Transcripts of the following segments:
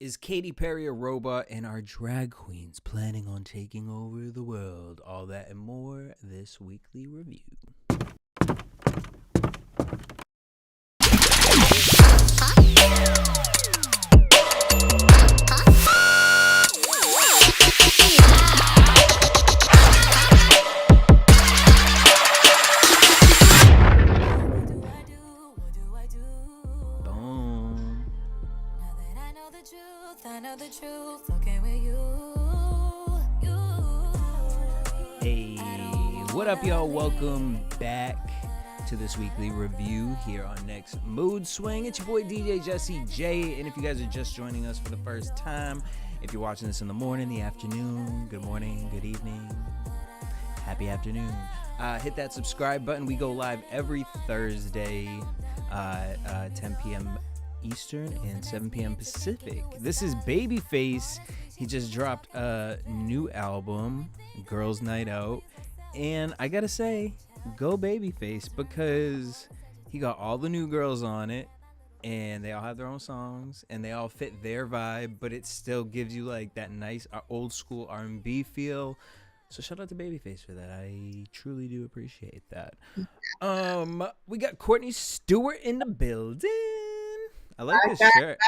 Is Katy Perry a robot, and are drag queens planning on taking over the world? All that and more this weekly review. I know the truth, fucking with you. Hey, what up, y'all? Welcome back to this weekly review here on Next Mood Swing. It's your boy DJ Jesse J, and if you guys are just joining us for the first time, if you're watching this in the morning, the afternoon, good morning, good evening, happy afternoon, hit that subscribe button. We go live every Thursday, 10 p.m. Eastern and 7 p.m. Pacific. This is Babyface. He just dropped a new album, Girls Night Out, and I gotta say, go Babyface, because he got all the new girls on it, and they all have their own songs, and they all fit their vibe, but it still gives you like that nice old school R&B feel. So shout out to Babyface for that. I truly do appreciate that. We got Courtney Stewart in the building. I like this shirt.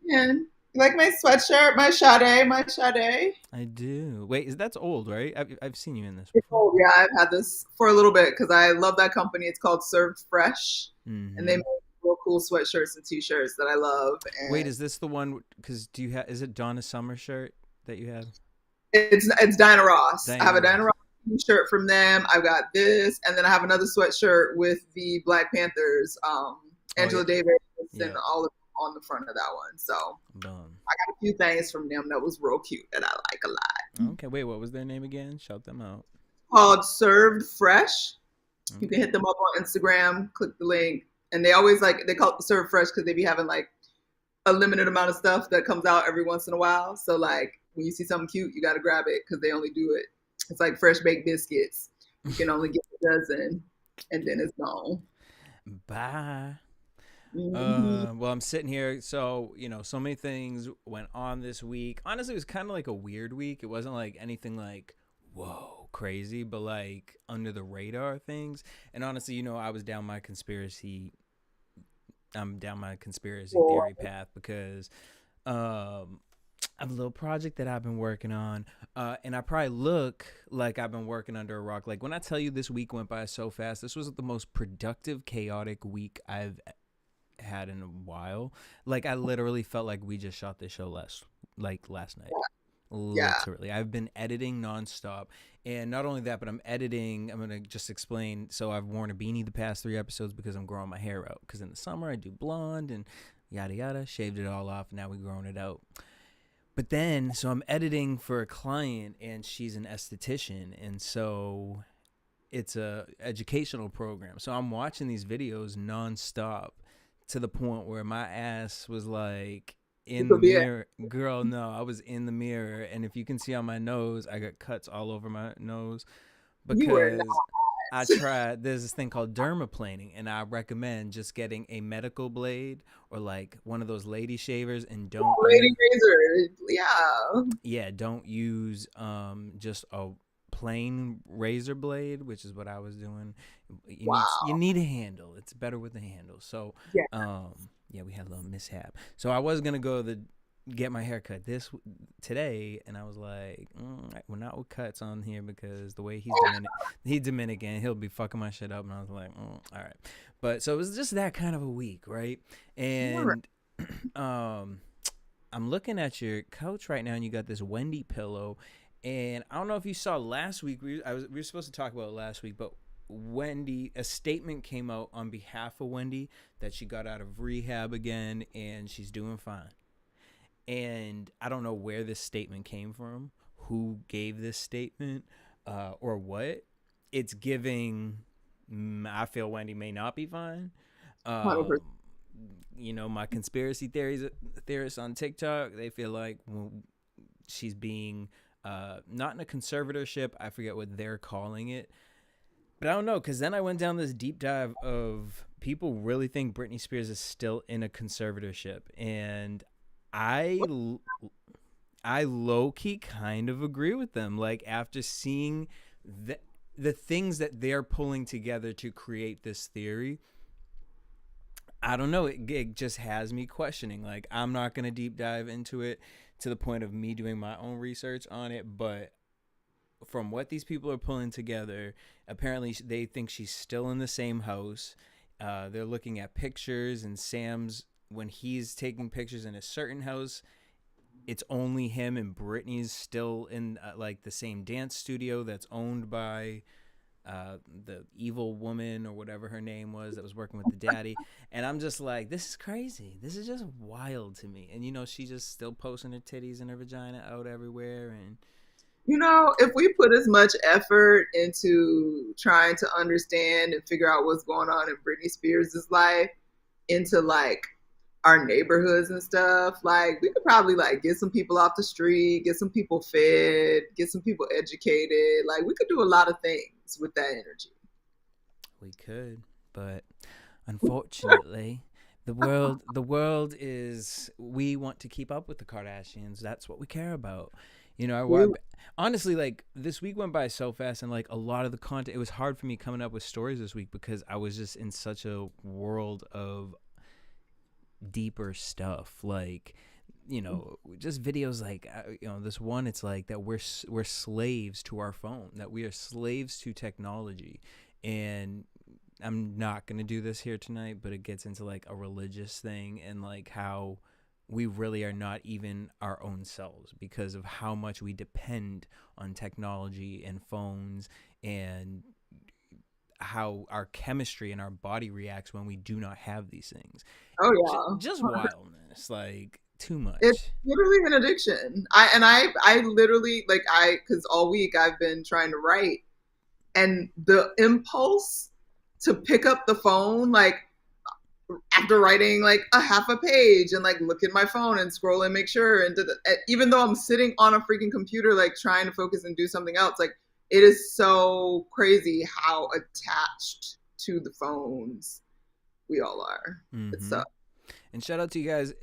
You like my sweatshirt, my Sade. I do. Wait, that's old, right? I've seen you in this It's before. old, yeah. I've had this for a little bit because I love that company. It's called Served Fresh, and they make real cool sweatshirts and t-shirts that I love. And wait, is this the one? Because is it Donna Summer shirt that you have? It's Dinah Ross. Dinah I have a Ross. Dinah Ross t-shirt from them. I've got this, and then I have another sweatshirt with the Black Panthers, Angela Davis, and all of on the front of that one. So I got a few things from them that was real cute that I like a lot. Okay, wait, what was their name again? Shout them out. Called Served Fresh. Okay. You can hit them up on Instagram, click the link, and they always they call it Served Fresh because they be having like a limited amount of stuff that comes out every once in a while. So like when you see something cute, you got to grab it because they only do it. It's like fresh baked biscuits. You can only get a dozen, and then it's gone. Bye. Well, I'm sitting here, so so many things went on this week. Honestly, it was kind of like a weird week. It wasn't like anything like whoa crazy, but like under the radar things. And honestly, I was down my conspiracy theory path because I have a little project that I've been working on, and I probably look like I've been working under a rock. Like when I tell you this week went by so fast, this was the most productive, chaotic week I've had in a while. Like I literally felt like we just shot this show last night. Literally. I've been editing nonstop, and not only that, but I'm gonna just explain. So I've worn a beanie the past 3 episodes because I'm growing my hair out, because in the summer I do blonde and yada yada, shaved it all off, now we're growing it out. But then so I'm editing for a client, and she's an esthetician, and so it's a educational program, so I'm watching these videos nonstop to the point where my ass was like in the mirror. Girl, no, I was in the mirror, and if you can see on my nose, I got cuts all over my nose because I tried. There's this thing called dermaplaning, and I recommend just getting a medical blade or like one of those lady shavers, and don't don't use just a plain razor blade, which is what I was doing. You need a handle. It's better with a handle. So we had a little mishap. So I was gonna go get my hair cut today, and I was like, we're not with cuts on here because the way he's Dominican, he'll be fucking my shit up. And I was like, all right. But so it was just that kind of a week, right? And I'm looking at your couch right now, and you got this Wendy pillow. And I don't know if you saw last week. We were supposed to talk about it last week, but Wendy, a statement came out on behalf of Wendy that she got out of rehab again and she's doing fine. And I don't know where this statement came from, who gave this statement, or what. It's giving, I feel Wendy may not be fine. My conspiracy theorists on TikTok, they feel like she's being not in a conservatorship. I forget what they're calling it. But I don't know, because then I went down this deep dive of people really think Britney Spears is still in a conservatorship. And I I low key kind of agree with them. Like after seeing the the things that they're pulling together to create this theory, I don't know. It just has me questioning. Like I'm not gonna deep dive into it to the point of me doing my own research on it, but from what these people are pulling together, apparently they think she's still in the same house. They're looking at pictures, and Sam's when he's taking pictures in a certain house, it's only him, and Brittany's still in like the same dance studio that's owned by the evil woman or whatever her name was that was working with the daddy. And I'm just like, this is crazy. This is just wild to me. And she's just still posting her titties and her vagina out everywhere. And If we put as much effort into trying to understand and figure out what's going on in Britney Spears' life, into like our neighborhoods and stuff, like we could probably like get some people off the street, get some people fed, get some people educated. Like we could do a lot of things with that energy. we could, but unfortunately, the world is, we want to keep up with the Kardashians. That's what we care about. Honestly, like this week went by so fast, and like a lot of the content, it was hard for me coming up with stories this week because I was just in such a world of deeper stuff. Like, just videos like this one. It's like that we're slaves to our phone. That we are slaves to technology, and I'm not gonna do this here tonight, but it gets into like a religious thing and like how we really are not even our own selves because of how much we depend on technology and phones, and how our chemistry and our body reacts when we do not have these things. Oh yeah, Just wildness, like too much. it's literally an addiction. I literally because all week I've been trying to write, and the impulse to pick up the phone, like after writing like a half a page and like look at my phone and scroll and make sure even though I'm sitting on a freaking computer like trying to focus and do something else, like it is so crazy how attached to the phones we all are. It's Mm-hmm. so And shout out to you guys.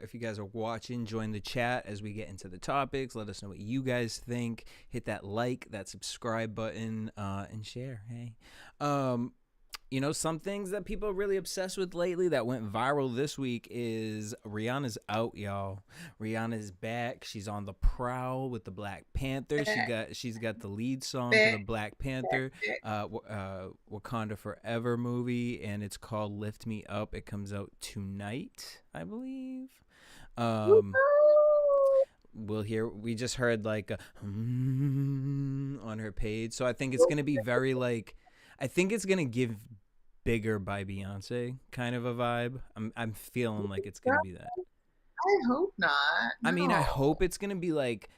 If you guys are watching, join the chat as we get into the topics. Let us know what you guys think. Hit that like, that subscribe button, and share. Hey. Some things that people are really obsessed with lately that went viral this week is Rihanna's out, y'all. Rihanna's back. She's on the prowl with the Black Panther. She's got the lead song for the Black Panther Wakanda Forever movie, and it's called Lift Me Up. It comes out tonight, I believe. We just heard like a on her page, so I think it's gonna be very like, I think it's gonna give Bigger by Beyonce kind of a vibe. I'm feeling like it's gonna be that. I hope not. I mean, I No. hope it's gonna be like,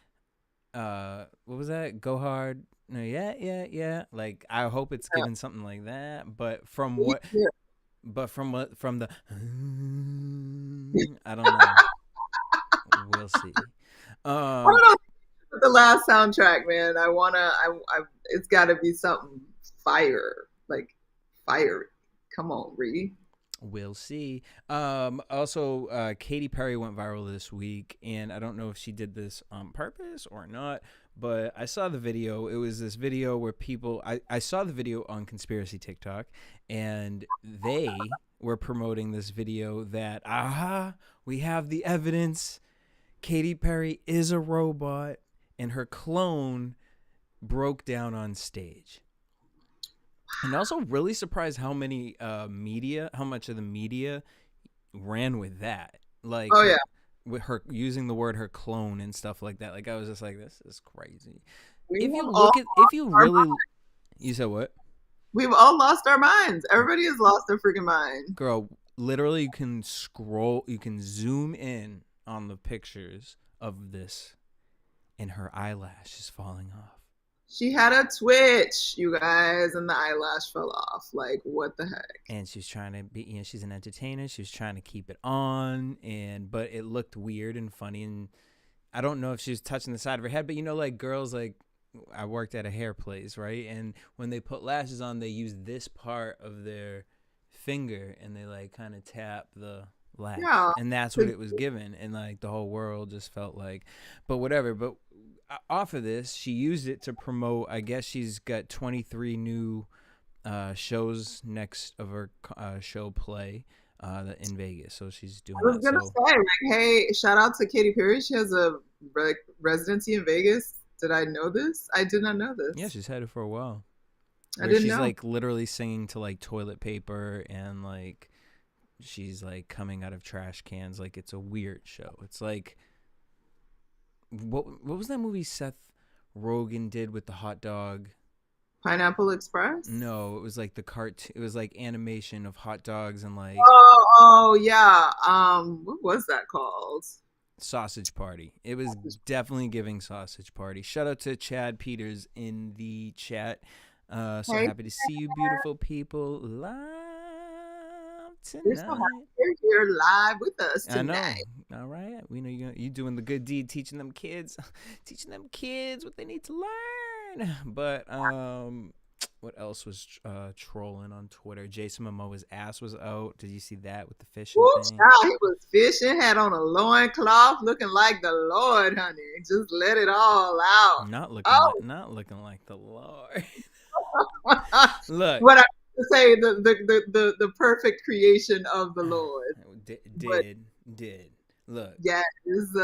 what was that? Go hard. No, yeah. Like I hope it's Yeah. giving something like that. But from Me what? too. But from the, I don't know. We'll see. I don't know. The last soundtrack, man. It's got to be something fire, like fiery. Come on, Ree. We'll see. Also, Katy Perry went viral this week, and I don't know if she did this on purpose or not, but I saw the video. It was this video where I saw the video on Conspiracy TikTok, and they were promoting this video that, we have the evidence. Katy Perry is a robot, and her clone broke down on stage. And also really surprised how much of the media ran with that. Like, Oh yeah, with her using the word her clone and stuff like that. Like I was just like, this is crazy. we have all our minds. You said what? We've all lost our minds. Everybody has lost their freaking mind. Girl, literally you can zoom in on the pictures of this, and her eyelash is falling off. She had a twitch, you guys, and the eyelash fell off. Like, what the heck? And she's trying to be, she's an entertainer. She was trying to keep it on, but it looked weird and funny. And I don't know if she was touching the side of her head, but like girls, like I worked at a hair place, right? And when they put lashes on, they use this part of their finger and they like kind of tap the laughs, Yeah. and that's what it was given, and like the whole world just felt like, but whatever. But off of this, she used it to promote. I guess she's got 23 new shows next of her show play in Vegas, so she's I doing was that. gonna So say, like, hey, shout out to Katy Perry. She has a residency in Vegas. Did I know this? I did not know yeah, this. she's had it for a while, I where didn't she's know. like literally singing to like toilet paper, and like she's like coming out of trash cans. Like it's a weird show. It's like what was that movie Seth Rogen did with the hot dog? Pineapple Express. No, it was like the cartoon. It was like animation of hot dogs and like Oh, yeah. What was that called? Sausage Party. It was definitely giving Sausage Party. Shout out to Chad Peters in the chat. So Hey, happy to see you, beautiful people, live you're so happy tonight. you're here live with us I know. tonight. All right. We know you doing the good deed, teaching them kids what they need to learn. But what else was trolling on Twitter? Jason Momoa's ass was out. Did you see that with the fishing Woo, thing? child, he was fishing, had on a loincloth, looking like the Lord, honey. Just let it all out. Not Oh, looking like the Lord. what Look, I have to say, the perfect creation of the Lord. But did. Look, yeah, is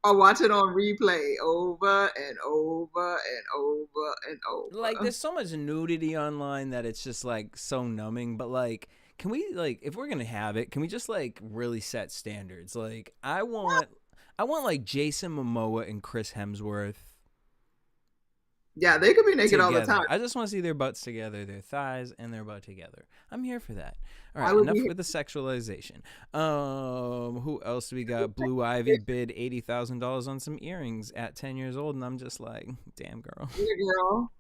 I watch it on replay over and over and over and like over. there's so much nudity online that it's just like so numbing, but like can we like if we're going to have it, can we just like really set standards? Like I want like Jason Momoa and Chris Hemsworth Yeah, they could be naked all the together. time. I just want to see their butts together, their thighs and their butt together. I'm here for that. All I right, would enough be with the sexualization. Who else do we got? Blue Ivy bid $80,000 on some earrings at 10 years old, and I'm just like, damn girl. here, girl.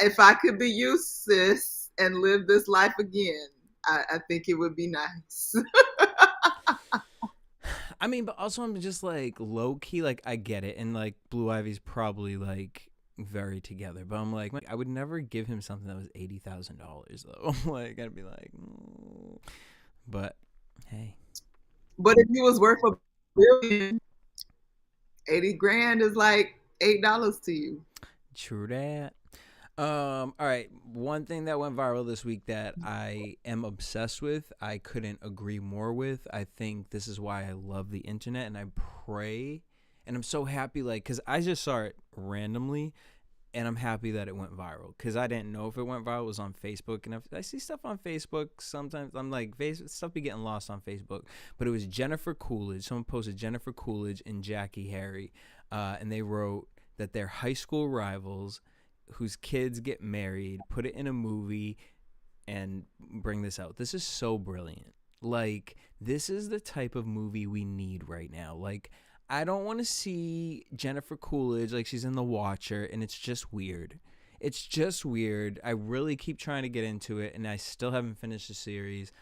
If I could be you, sis, and live this life again, I think it would be nice. I mean, but also I'm just like low key, like I get it, and like Blue Ivy's probably like very together, but I'm like I would never give him something that was $80,000 though. Like I'd be like, but hey, But if he was worth a billion, 80 grand is like $8 to you. true that. All right. One thing that went viral this week that I am obsessed with, I couldn't agree more with. I think this is why I love the internet, and I pray, and I'm so happy, like, because I just saw it randomly, and I'm happy that it went viral, because I didn't know if it went viral. It was on Facebook, and if I see stuff on Facebook, sometimes I'm like, stuff be getting lost on Facebook, but it was Jennifer Coolidge. Someone posted Jennifer Coolidge and Jackie Harry, and they wrote that they're high school rivals whose kids get married, put it in a movie, and bring this out. This is so brilliant. Like, this is the type of movie we need right now. Like, I don't want to see Jennifer Coolidge like she's in The Watcher, and it's just weird. It's just weird. I really keep trying to get into it, and I still haven't finished the series.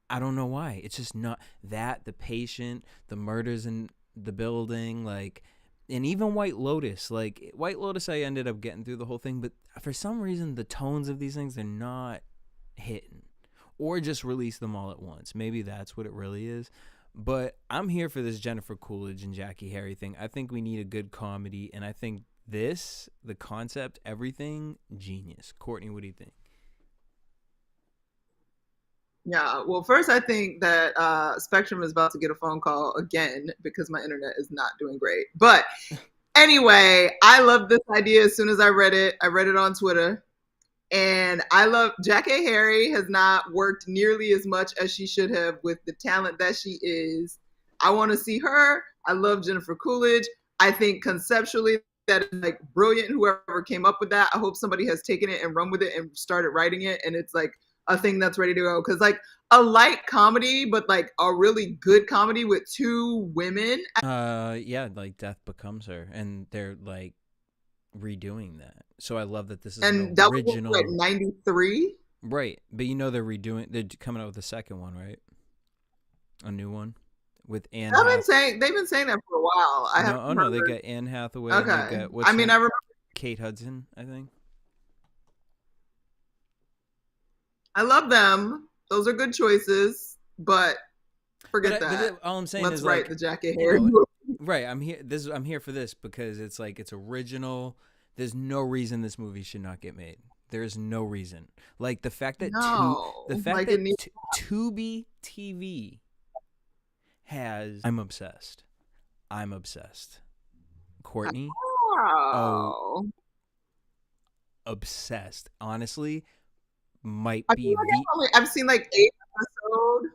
I don't know why. It's just not that. The Patient, the murders in the building, like, and even White Lotus. Like, White Lotus, I ended up getting through the whole thing, but for some reason, the tones of these things, they're not hitting. Or just release them all at once. Maybe that's what it really is. But I'm here for this Jennifer Coolidge and Jackie Harry thing. I think we need a good comedy, and I think this, the concept, everything, genius. Courtney, what do you think? Yeah, well, first, I think that Spectrum is about to get a phone call again because my internet is not doing great. But anyway, I love this idea as soon as I read it. I read it on Twitter. And I love Jackie Harry has not worked nearly as much as she should have with the talent that she is. I want to see her. I love Jennifer Coolidge. I think conceptually that is like brilliant. Whoever came up with that, I hope somebody has taken it and run with it and started writing it. And it's like a thing that's ready to go. Because like a light comedy, but like a really good comedy with two women. Yeah, like Death Becomes Her, and they're like redoing that. So I love that this is And an that was original. like 93. Right, but you know they're coming out with a second one, right? A new one with Anne. They've been saying that for a while. No, they got Anne Hathaway. Okay. And they got, I remember Kate Hudson, I think. I love them. Those are good choices, but Forget that. All I'm saying Let's is write like, the jacket you hair. know, right? I'm here for this because it's like it's original. There's no reason this movie should not get made. There's no reason. Like the No, fact like it that needs. Tubi TV has. I'm obsessed. I'm obsessed. Courtney, oh, Wow. obsessed. Honestly, might I feel be like the I've seen like 8 episodes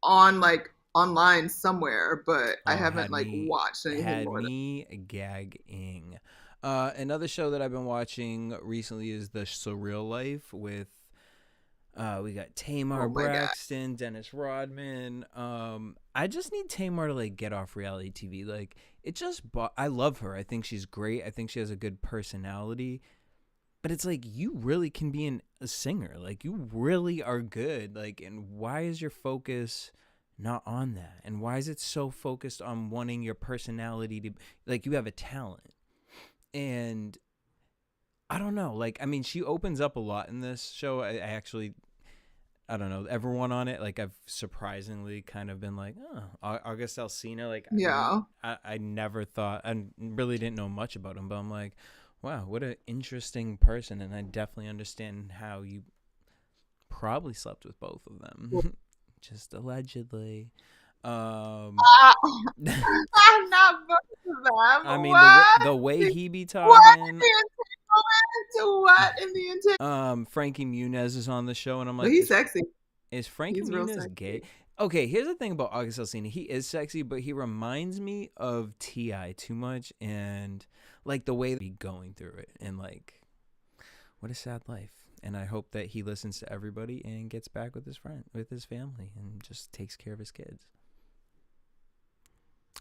on like online somewhere, but I oh haven't like watched anything had more than. me gagging. Another show that I've been watching recently is The Surreal Life with we got Tamar Oh my god. Braxton, Dennis Rodman. I just need Tamar to like get off reality TV. Like it just I love her. I think she's great. I think she has a good personality. But it's like you really can be a singer. Like you really are good. Like, and why is your focus not on that? And why is it so focused on wanting your personality to like you have a talent? And I don't know. Like, I mean, she opens up a lot in this show. I actually, I don't know, everyone on it. Like, I've surprisingly kind of been like, oh, August Alsina. Like, Yeah. I never thought, I really didn't know much about him, but I'm like, wow, what an interesting person. And I definitely understand how you probably slept with both of them. Just allegedly. I'm not both of them. I mean, What? the way he be What talking. to what in the intent? Frankie Muniz is on the show, and I'm But like, he's sexy. is Frankie He's real Muniz gay? sexy. Okay, here's the thing about August Alsina. He is sexy, but he reminds me of T.I. too much, and like the way that he's going through it, and like, what a sad life. And I hope that he listens to everybody and gets back with his family, and just takes care of his kids.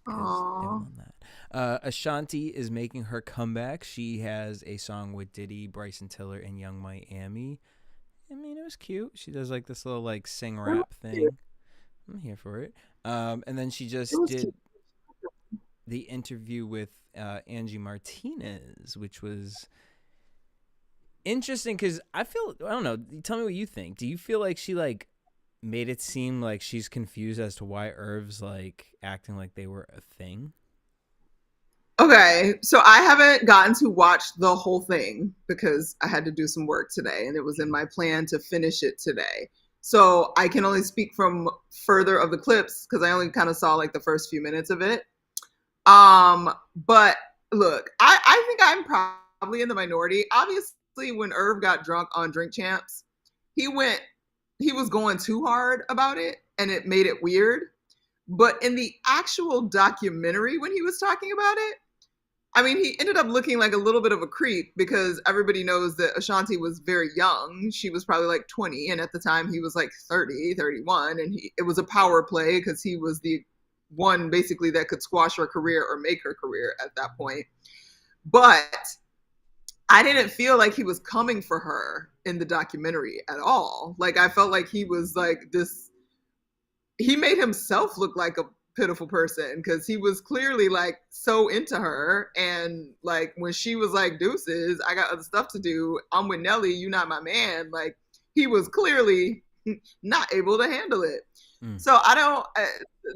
Aww. Ashanti is making her comeback. She has a song with Diddy, Bryson Tiller, and Young Miami. I mean, it was cute. She does like this little like sing rap thing. I'm here for it. And then she just did the interview with Angie Martinez, which was interesting because I don't know. Tell me what you think. Do you feel like she like made it seem like she's confused as to why Irv's like acting like they were a thing? Okay, so I haven't gotten to watch the whole thing because I had to do some work today and it was in my plan to finish it today. So I can only speak from further of the clips because I only kind of saw like the first few minutes of it. But look, I think I'm probably in the minority. Obviously, when Irv got drunk on Drink Champs, he was going too hard about it and it made it weird. But in the actual documentary, when he was talking about it, I mean, he ended up looking like a little bit of a creep because everybody knows that Ashanti was very young. She was probably like 20. And at the time he was like 30, 31. And it was a power play because he was the one basically that could squash her career or make her career at that point. But I didn't feel like he was coming for her in the documentary at all. Like I felt like he was like this, he made himself look like a pitiful person because he was clearly like so into her. And like when she was like, deuces, I got other stuff to do, I'm with Nelly, you not my man, like he was clearly not able to handle it. So I don't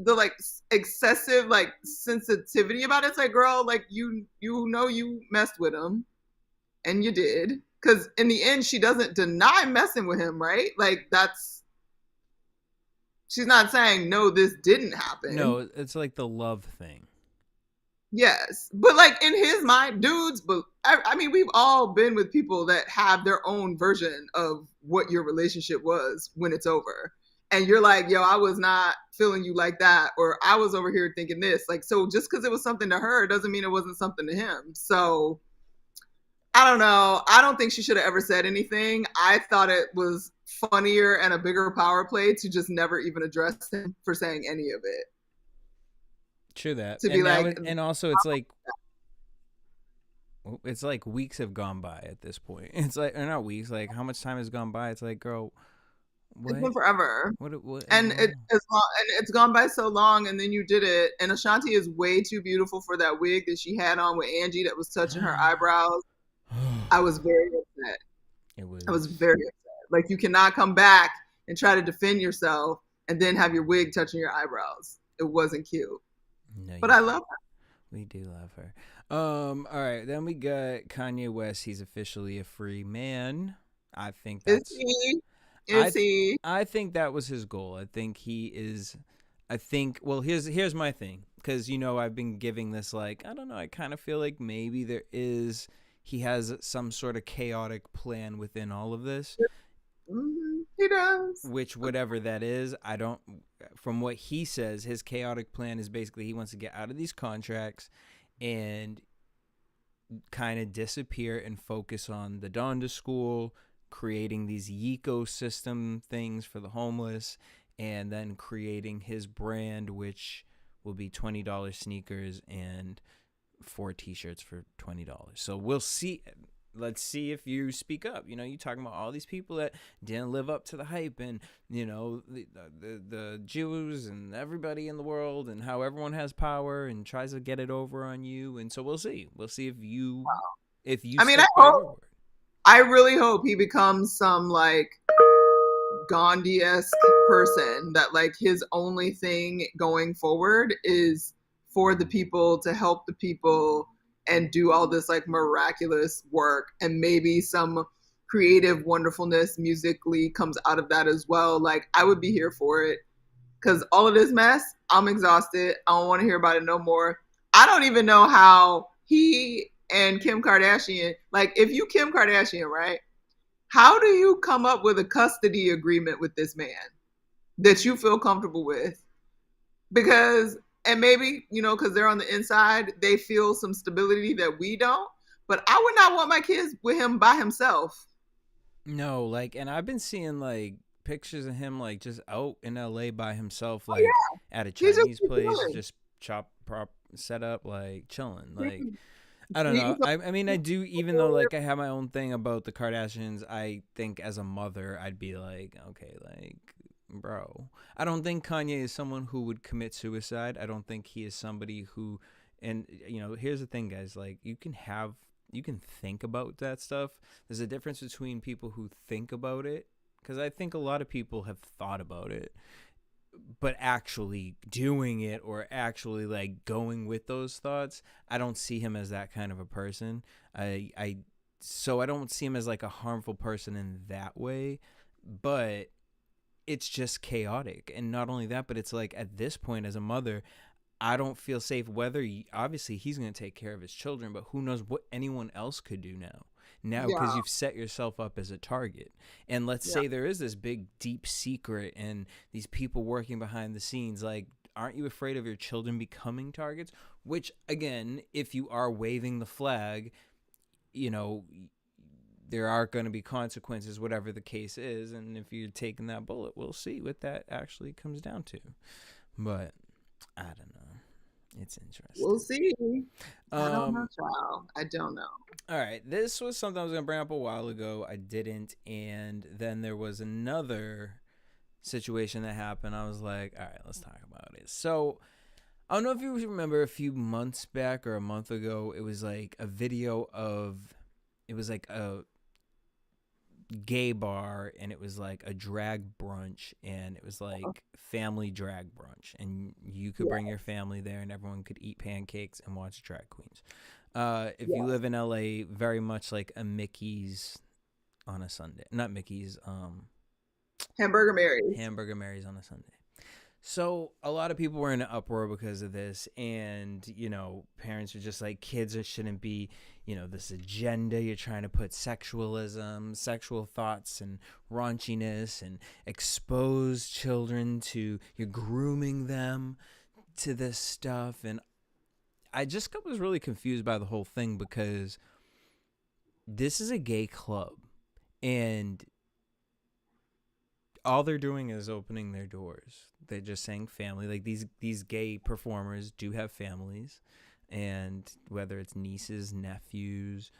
the like excessive like sensitivity about it. It's like, girl, like you know you messed with him and you did, because in the end she doesn't deny messing with him, right? Like she's not saying no, this didn't happen. No, it's like the love thing. Yes, but like in his mind, dudes, but I mean, we've all been with people that have their own version of what your relationship was when it's over. And you're like, yo, I was not feeling you like that, or I was over here thinking this. Like, so just because it was something to her doesn't mean it wasn't something to him. So I don't know. I don't think she should have ever said anything. I thought it was funnier and a bigger power play to just never even address him for saying any of it. True that. To be like, and also it's like weeks have gone by at this point. It's like, or not weeks, like how much time has gone by? It's like, girl, what? It's been forever. What and it's gone by so long, and then you did it. And Ashanti is way too beautiful for that wig that she had on with Angie that was touching her eyebrows. I was very upset. I was very upset. Like, you cannot come back and try to defend yourself and then have your wig touching your eyebrows. It wasn't cute. No, But you I did. love We do love her. All right, then we got Kanye West. He's officially a free man. I think her. Is that's he? I Is th- he? I think that was his goal. I think he is. I think. Well, here's my thing, because I've been giving this, like, I don't know. I kind of feel like maybe he has some sort of chaotic plan within all of this, He does. which whatever that is, I don't. From what he says, his chaotic plan is basically he wants to get out of these contracts and kind of disappear and focus on the Donda School, creating these ecosystem things for the homeless, and then creating his brand, which will be $20 sneakers and 4 t-shirts for $20. So we'll see. Let's see if you speak up. You talking about all these people that didn't live up to the hype, and the Jews and everybody in the world, and how everyone has power and tries to get it over on you. And so we'll see. We'll see if you I mean, stick by your word. I really hope he becomes some like Gandhi-esque person that like his only thing going forward is for the people, to help the people, and do all this like miraculous work, and maybe some creative wonderfulness musically comes out of that as well. Like I would be here for it, because all of this mess, I'm exhausted. I don't want to hear about it no more. I don't even know how he and Kim Kardashian, like if you Kim Kardashian, right? How do you come up with a custody agreement with this man that you feel comfortable with? Because, and maybe, because they're on the inside, they feel some stability that we don't. But I would not want my kids with him by himself. No, like, and I've been seeing like pictures of him like just out in LA by himself, Oh, like yeah. at a He's just Chinese place, chilling. just chop prop set up, like chilling. Like, Eating I don't know. some I mean, I do, even though like I have my own thing about the Kardashians, I think as a mother, I'd be like, okay, like, bro. I don't think Kanye is someone who would commit suicide. I don't think he is somebody who, and here's the thing, guys, like you can think about that stuff. There's a difference between people who think about it, because I think a lot of people have thought about it, but actually doing it or actually like going with those thoughts, I don't see him as that kind of a person. So I don't see him as like a harmful person in that way, but it's just chaotic. And not only that, but it's like at this point as a mother, I don't feel safe. Obviously he's going to take care of his children, but who knows what anyone else could do now, because Yeah. you've set yourself up as a target. And let's Yeah. say there is this big deep secret and these people working behind the scenes, like, aren't you afraid of your children becoming targets? Which, again, if you are waving the flag, there are going to be consequences, whatever the case is. And if you're taking that bullet, we'll see what that actually comes down to. But I don't know. It's interesting. We'll see. I don't know, Um, child. I don't know. all right. This was something I was going to bring up a while ago. I didn't. And then there was another situation that happened. I was like, all right, let's talk about it. So I don't know if you remember a few months back or a month ago, it was like a video it was like a gay bar, and it was like a drag brunch, and it was like family drag brunch, and you could bring your family there and everyone could eat pancakes and watch drag queens. If you live in LA, very much like a Mickey's on a Sunday. Not Mickey's, Hamburger Mary's. Hamburger Mary's on a Sunday. So a lot of people were in an uproar because of this, and parents are just like, kids shouldn't be, this agenda. You're trying to put sexualism, sexual thoughts, and raunchiness, and expose children to, you're grooming them to this stuff. And I just was really confused by the whole thing, because this is a gay club, and all they're doing is opening their doors. They're just saying family. Like these gay performers do have families, and whether it's nieces, nephews,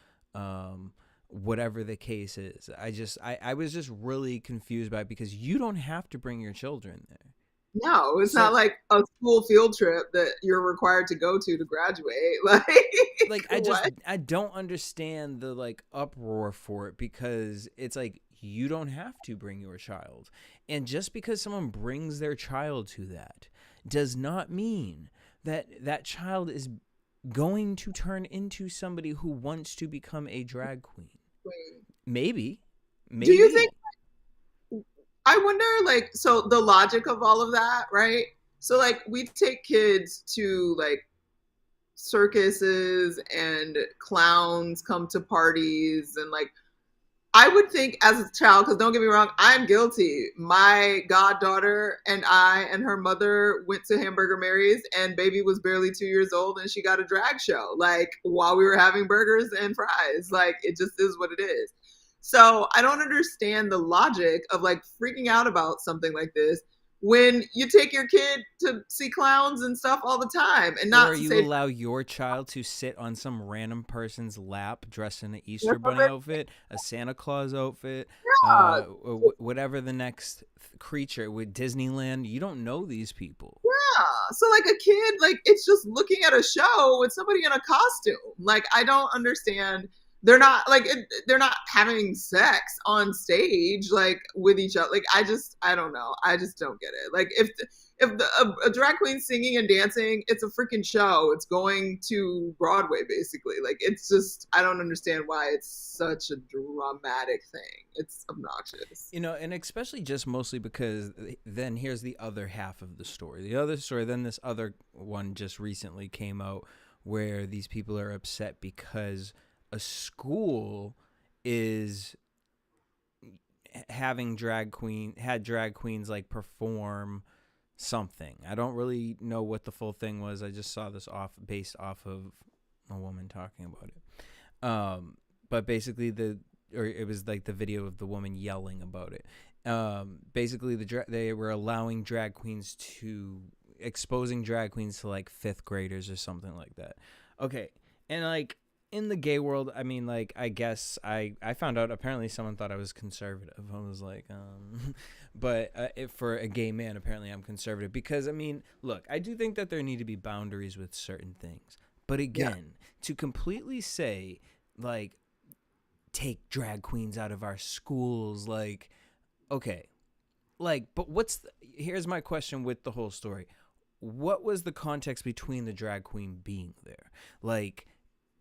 whatever the case is, I was just really confused by it, because you don't have to bring your children there. No, it's not like a school field trip that you're required to go to graduate. Like what? I don't understand the like uproar for it, because it's like you don't have to bring your child. And just because someone brings their child to that does not mean that that child is going to turn into somebody who wants to become a drag queen. Maybe. Do you think, I wonder, like, so the logic of all of that, right? So, like, we take kids to, like, circuses and clowns come to parties, and, like, I would think as a child, because don't get me wrong, I'm guilty. My goddaughter and I and her mother went to Hamburger Mary's, and baby was barely 2 years old, and she got a drag show, like, while we were having burgers and fries. Like, it just is what it is. So I don't understand the logic of, like, freaking out about something like this when you take your kid to see clowns and stuff all the time, and not or to you say allow your child to sit on some random person's lap dressed in an Easter Bunny outfit, a Santa Claus outfit, whatever the next creature with Disneyland. You don't know these people. Yeah. So, like, a kid, like, it's just looking at a show with somebody in a costume. Like, I don't understand. They're not like they're not having sex on stage, like, with each other. Like, I don't know. I just don't get it. Like, if a drag queen singing and dancing, it's a freaking show. It's going to Broadway, basically. Like, it's just, I don't understand why it's such a dramatic thing. It's obnoxious. You know, and especially just mostly because then here's the other half of the story. The other story, then this other one just recently came out where these people are upset because a school is having drag queens like perform something. I don't really know what the full thing was. I just saw this based off of a woman talking about it. But basically it was like the video of the woman yelling about it. Basically they were allowing drag queens exposing drag queens to like 5th graders or something like that. Okay. And like, in the gay world, I mean, like, I guess I found out apparently someone thought I was conservative. I was like, but for a gay man, apparently I'm conservative because, I mean, look, I do think that there need to be boundaries with certain things. But again, to completely say, like, take drag queens out of our schools, like, okay, like, but here's my question with the whole story. What was the context between the drag queen being there? Like,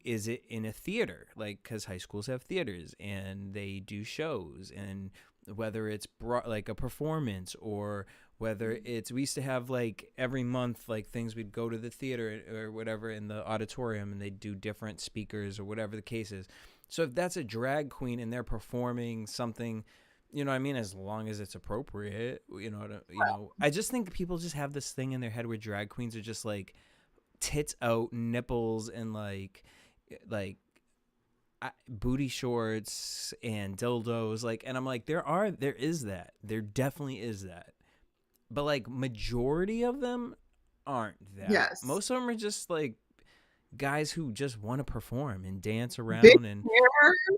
is it in a theater? Like, because high schools have theaters and they do shows, and whether it's like a performance or whether it's, we used to have like every month, like things, we'd go to the theater or whatever in the auditorium and they'd do different speakers or whatever the case is. So if that's a drag queen and they're performing something, you know what I mean, as long as it's appropriate, you know, I just think people just have this thing in their head where drag queens are just like tits out, nipples, and like booty shorts and dildos, like, and I'm like, there definitely is that, but like majority of them aren't that. Yes. Most of them are just like guys who just want to perform and dance around Big and hair and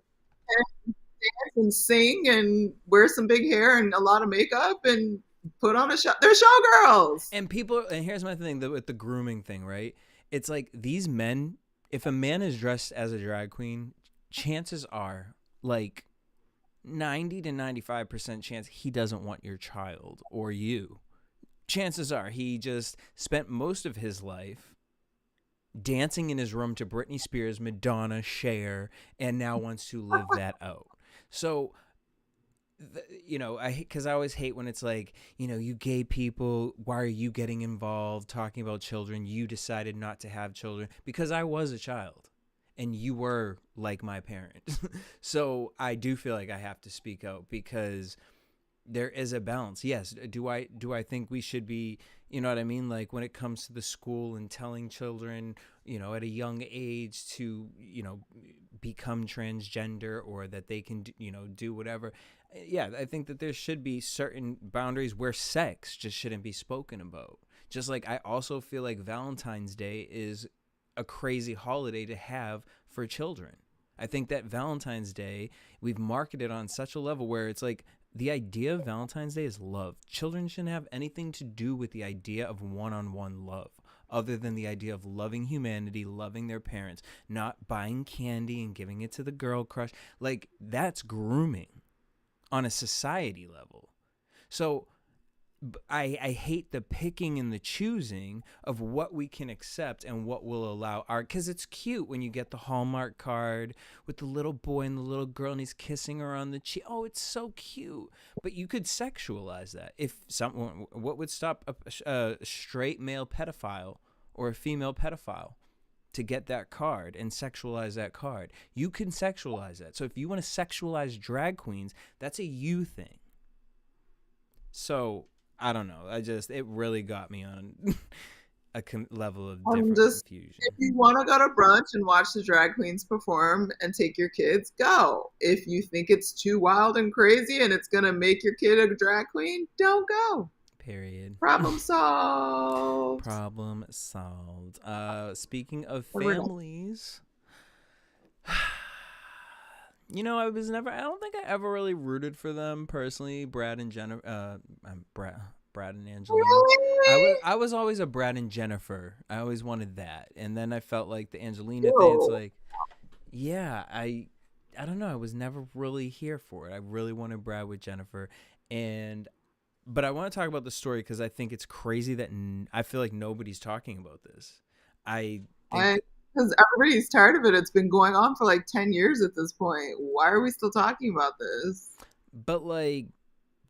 dance and sing and wear some big hair and a lot of makeup and put on a show. They're showgirls. And people, and here's my thing with the grooming thing, right? It's like these men, if a man is dressed as a drag queen, chances are like 90 to 95% chance he doesn't want your child or you. Chances are he just spent most of his life dancing in his room to Britney Spears, Madonna, Cher, and now wants to live that out. So, you know, because I always hate when it's like, you know, you gay people, why are you getting involved talking about children? You decided not to have children. Because I was a child and you were like my parents. So I do feel like I have to speak out because there is a balance. Yes. Do I think we should be, you know what I mean? Like when it comes to the school and telling children, you know, at a young age to, you know, become transgender or that they can, you know, do whatever. Yeah, I think that there should be certain boundaries where sex just shouldn't be spoken about. Just like I also feel like Valentine's Day is a crazy holiday to have for children. I think that Valentine's Day, we've marketed on such a level where it's like the idea of Valentine's Day is love. Children shouldn't have anything to do with the idea of one-on-one love other than the idea of loving humanity, loving their parents, not buying candy and giving it to the girl crush. Like, that's grooming. on a society level. So I hate the picking and the choosing of what we can accept and what will allow our, because it's cute when you get the Hallmark card with the little boy and the little girl and he's kissing her on the cheek. Oh, it's so cute. But you could sexualize that. If someone, what would stop a straight male pedophile or a female pedophile to get that card and sexualize that card? You can sexualize that. So if you want to sexualize drag queens, that's a you thing. So I don't know. It really got me on a level of different confusion. If you want to go to brunch and watch the drag queens perform and take your kids, go. If you think it's too wild and crazy and it's going to make your kid a drag queen, don't go. Period. Problem solved. Problem solved. Speaking of families, you know, I don't think I ever really rooted for them personally. Brad and Jennifer, Brad and Angelina. Really? I was always a Brad and Jennifer. I always wanted that. And then I felt like the Angelina thing, it's like, yeah, I don't know. I was never really here for it. I really wanted Brad with Jennifer. But I want to talk about the story because I think it's crazy that I feel like nobody's talking about this. Because everybody's tired of it. It's been going on for like 10 years at this point. Why are we still talking about this? But like,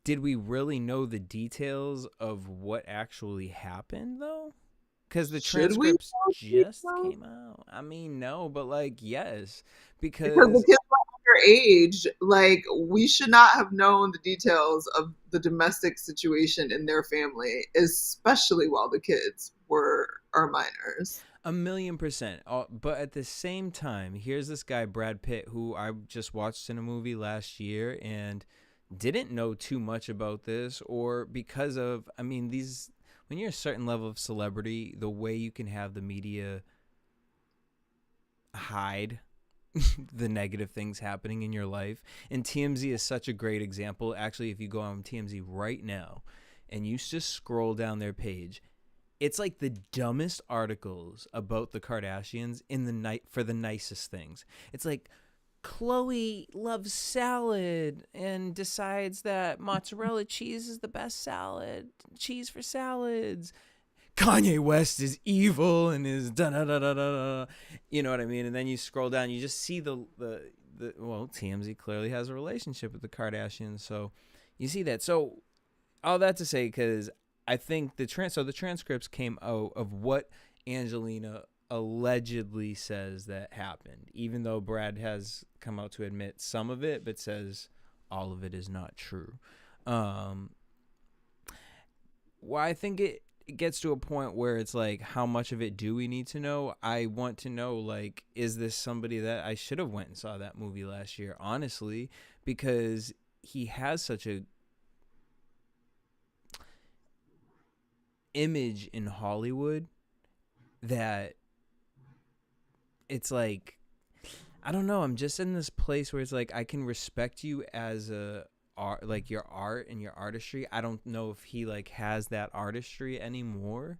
did we really know the details of what actually happened though? Because the transcripts just came out. I mean, no, but like, yes, because the kids were underage. Like, we should not have known the details of the domestic situation in their family, especially while the kids are minors. 1,000,000%. But at the same time, here's this guy, Brad Pitt, who I just watched in a movie last year and didn't know too much about this, or because of, I mean, when you're a certain level of celebrity, the way you can have the media hide the negative things happening in your life. And TMZ is such a great example. Actually, if you go on TMZ right now and you just scroll down their page, it's like the dumbest articles about the Kardashians for the nicest things. It's like, Khloe loves salad and decides that mozzarella cheese is the best cheese for salads. Kanye West is evil and is da-da-da-da-da. You know what I mean? And then you scroll down, you just see well, TMZ clearly has a relationship with the Kardashians. So you see that. So all that to say, because I think the transcripts came out of what Angelina allegedly says that happened, even though Brad has come out to admit some of it, but says all of it is not true. Well, I think it gets to a point where it's like, how much of it do we need to know? I want to know, like, is this somebody that I should have went and saw that movie last year, honestly, because he has such a image in Hollywood that it's like, I don't know, I'm just in this place where it's like, I can respect you as like your art and your artistry. I don't know if he like has that artistry anymore,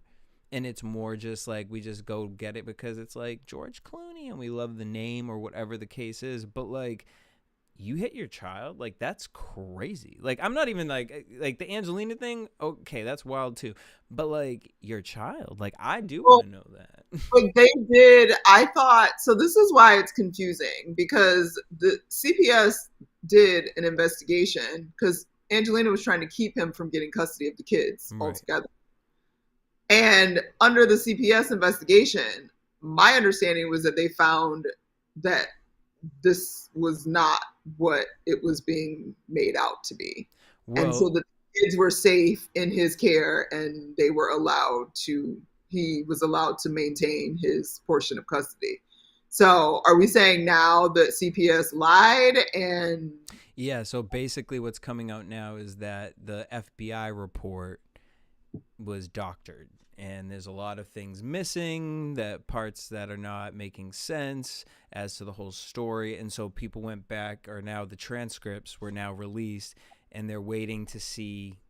and it's more just like we just go get it because it's like George Clooney and we love the name or whatever the case is. But like, you hit your child, like, that's crazy. Like, I'm not even like the Angelina thing, okay, that's wild too, but like, your child, like, I do want to know that. But they did, I thought, so this is why it's confusing, because the CPS did an investigation because Angelina was trying to keep him from getting custody of the kids altogether. And under the CPS investigation, my understanding was that they found that this was not what it was being made out to be. Well, and so the kids were safe in his care, and he was allowed to maintain his portion of custody. So are we saying now that CPS lied? And yeah, so basically what's coming out now is that the FBI report was doctored, and there's a lot of things missing, that parts that are not making sense as to the whole story. And so people went back, or now the transcripts were now released, and they're waiting to see,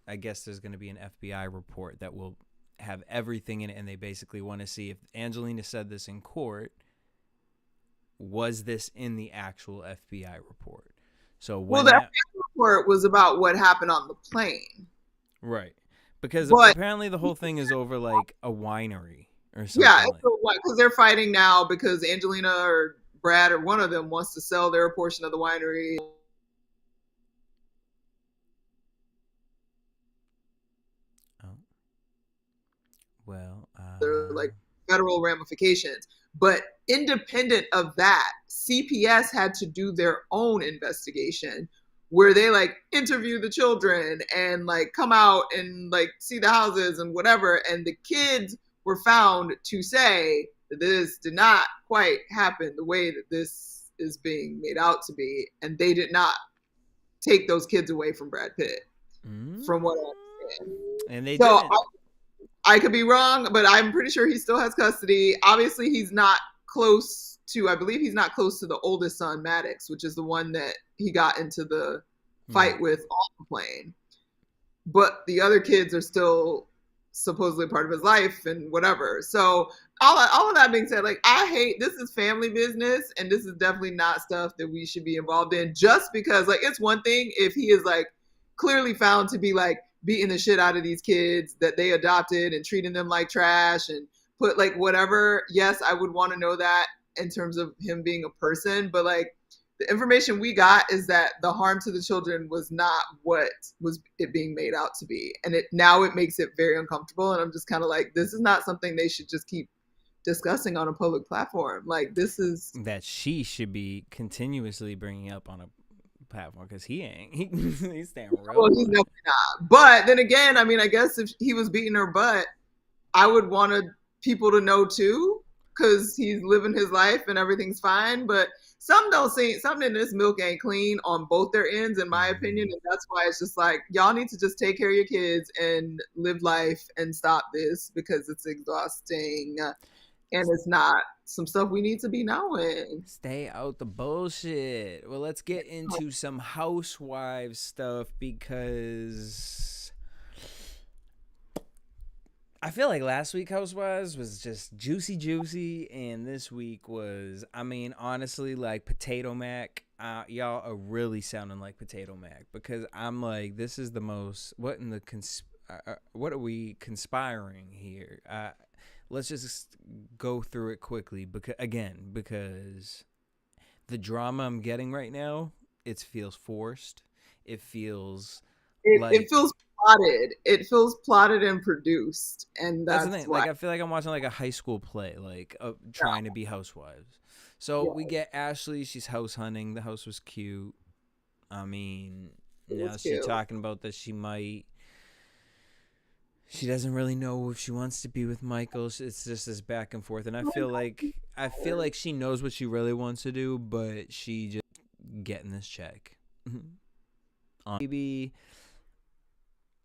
I guess there's going to be an FBI report that will have everything in it. And they basically want to see if Angelina said this in court, was this in the actual FBI report? So when the FBI report was about what happened on the plane. Right. Because But apparently the whole thing is over like a winery or yeah, something like. because they're fighting now because Angelina or Brad or one of them wants to sell their portion of the winery. Oh. Well, There are like federal ramifications. But independent of that, CPS had to do their own investigation where they like interview the children and like come out and like see the houses and whatever. And the kids were found to say that this did not quite happen the way that this is being made out to be. And they did not take those kids away from Brad Pitt, from what I understand. and they So didn't. I could be wrong, but I'm pretty sure he still has custody. Obviously, he's not close to, I believe he's not close to the oldest son, Maddox, which is the one that he got into the fight with on the plane. But the other kids are still supposedly part of his life and whatever. So all of that being said, like I hate, this is family business and this is definitely not stuff that we should be involved in, just because like it's one thing if he is like clearly found to be like beating the shit out of these kids that they adopted and treating them like trash and put like whatever. Yes, I would want to know that in terms of him being a person, but like the information we got is that the harm to the children was not what was it being made out to be. And it now it makes it very uncomfortable. And I'm just kind of like, this is not something they should just keep discussing on a public platform. Like this is that she should be continuously bringing up on a platform because he ain't. He's staying real. Well, he's definitely not. But then again, I mean, I guess if he was beating her butt, I would want people to know too, because he's living his life and everything's fine. But some don't see something in this milk ain't clean on both their ends, in my opinion. And that's why it's just like, y'all need to just take care of your kids and live life and stop this because it's exhausting. And it's not some stuff we need to be knowing. Stay out the bullshit. Well, let's get into some housewives stuff because I feel like last week Housewives was just juicy, and this week was, I mean, honestly, like Potato Mac. Y'all are really sounding like Potato Mac because I'm like, this is the most. What in the what are we conspiring here? Let's just go through it quickly because the drama I'm getting right now, it feels forced. It feels it feels plotted. It feels plotted and produced, and that's the thing. why. Like I feel like I'm watching like a high school play, like trying to be housewives. So we get Ashley. She's house hunting. The house was cute. I mean, now she's talking about that she doesn't really know if she wants to be with Michael. It's just this back and forth, and I feel like she knows what she really wants to do, but she just getting this check. Maybe,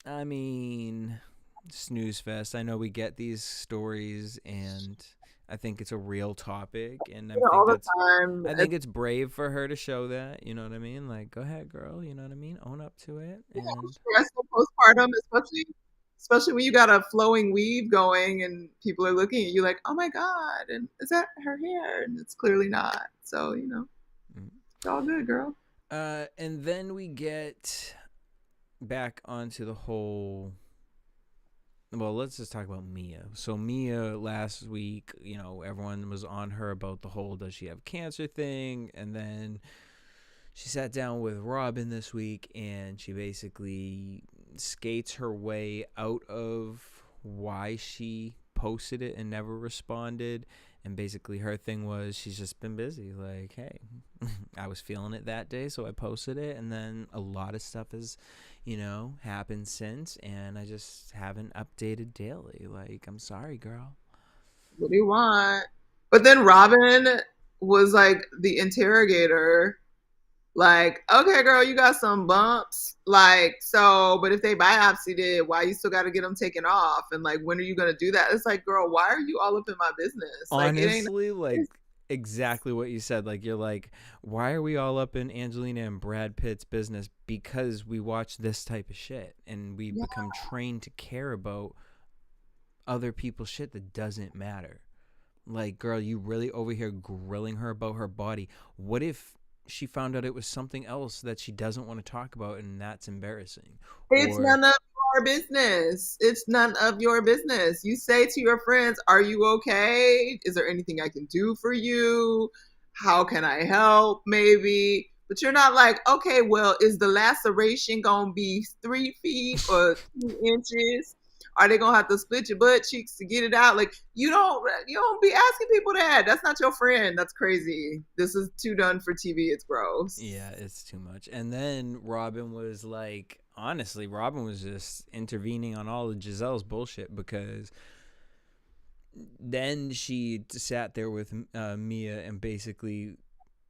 I mean, snooze fest. I know we get these stories, and I think it's a real topic, and I think it's brave for her to show that. You know what I mean? Like, go ahead, girl. You know what I mean? Own up to it. And Postpartum, especially when you got a flowing weave going and people are looking at you like, oh my God, and is that her hair? And it's clearly not. So, it's all good, girl. And then we get back onto the whole, well, let's just talk about Mia. So Mia last week, everyone was on her about the whole does she have cancer thing, and then she sat down with Robin this week, and she basically skates her way out of why she posted it and never responded. And basically her thing was she's just been busy. Like, hey, I was feeling it that day, so I posted it. And then a lot of stuff has, happened since, and I just haven't updated daily. Like, I'm sorry, girl. What do you want? But then Robin was like the interrogator. Like, okay, girl, you got some bumps. Like, so, but if they biopsied it, why you still got to get them taken off? And like, when are you going to do that? It's like, girl, why are you all up in my business? Honestly, like exactly what you said. Like, you're like, why are we all up in Angelina and Brad Pitt's business? Because we watch this type of shit and we become trained to care about other people's shit that doesn't matter. Like, girl, you really over here grilling her about her body. What if she found out it was something else that she doesn't want to talk about, and that's embarrassing. It's Or none of your business. It's none of your business. You say to your friends, "Are you okay? Is there anything I can do for you? How can I help? Maybe." But you're not like, okay, well, is the laceration gonna be 3 feet or 2 inches? Are they gonna have to split your butt cheeks to get it out? Like you don't be asking people that. That's not your friend. That's crazy. This is too done for TV. It's yeah, gross. it's too much. And then Robin was like, honestly, Robin was just intervening on all of Giselle's bullshit, because then she sat there with Mia and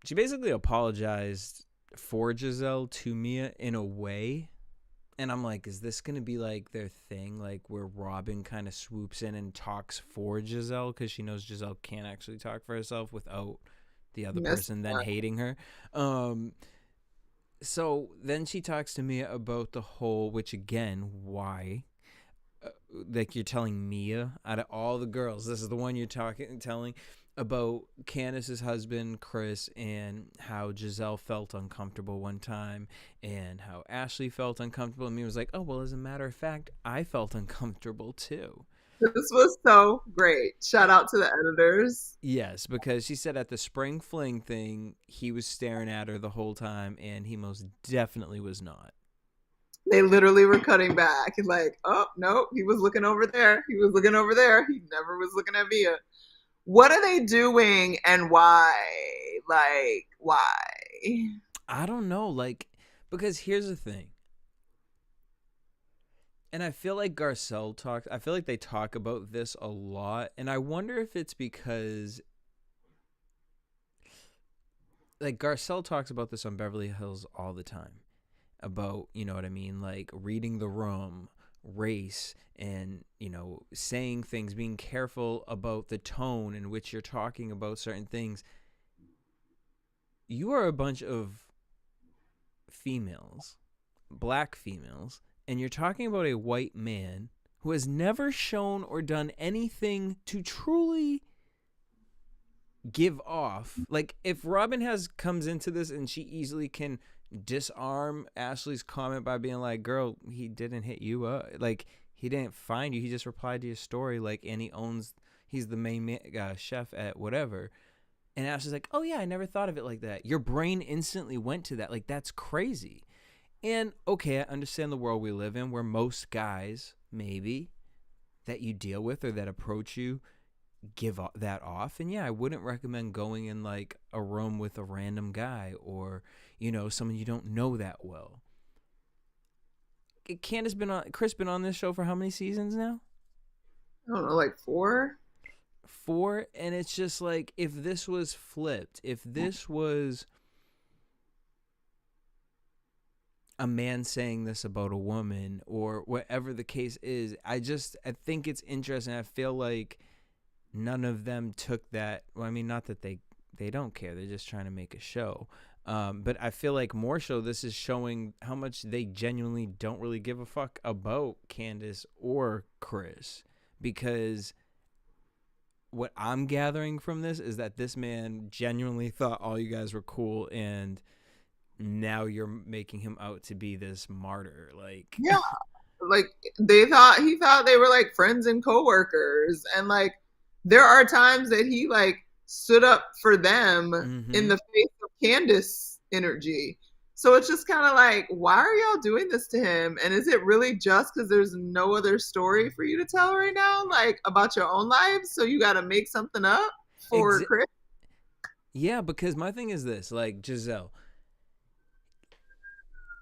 she basically apologized for Giselle to Mia in a way. And I'm like, is this going to be like their thing? Like where Robin kind of swoops in and talks for Giselle because she knows Giselle can't actually talk for herself without the other Messed person then up. hating her. So then she talks to Mia about the whole, which again, why? Like you're telling Mia out of all the girls, this is the one you're telling about Candace's husband Chris, and how Giselle felt uncomfortable one time and how Ashley felt uncomfortable, and Mia was like, oh well, as a matter of fact, I felt uncomfortable too. This was so great. Shout out to the editors. Yes, because she said at the spring fling thing he was staring at her the whole time, and he most definitely was not. They literally were cutting back. He's like, oh, no, he was looking over there. He was looking over there. He never was looking at Mia. What are they doing and why? Like, why? I don't know, like, because here's the thing. And I feel like I feel like they talk about this a lot. And I wonder if it's because, like, Garcelle talks about this on Beverly Hills all the time. About, you know what I mean? Like, reading the room, race, and, you know, saying things, being careful about the tone in which you're talking about certain things. You are a bunch of females, black females, and you're talking about a white man who has never shown or done anything to truly give off. Like, if Robin comes into this and she easily can disarm Ashley's comment by being like, girl, he didn't hit you up, like he didn't find you, he just replied to your story, like, and he's the main chef at whatever. And Ashley's like, oh yeah, I never thought of it like that. Your brain instantly went to that. Like, that's crazy. And okay, I understand the world we live in where most guys, maybe, that you deal with or that approach you give that off. And yeah, I wouldn't recommend going in like a room with a random guy or, you know, someone you don't know that well. Chris been on this show for how many seasons now? I don't know, like 4? 4. And it's just like, if this was flipped, if this was a man saying this about a woman or whatever the case is, I think it's interesting. I feel like none of them took that. Well, I mean, not that they don't care. They're just trying to make a show. But I feel like more so this is showing how much they genuinely don't really give a fuck about Candace or Chris. Because what I'm gathering from this is that this man genuinely thought all you guys were cool, and now you're making him out to be this martyr. Like, Yeah. Like he thought they were like friends and coworkers. And like there are times that he like stood up for them in the face of Candace energy. So it's just kind of like, why are y'all doing this to him? And is it really just because there's no other story for you to tell right now, like about your own lives? So you got to make something up for Chris? Yeah, because my thing is this, like, Giselle,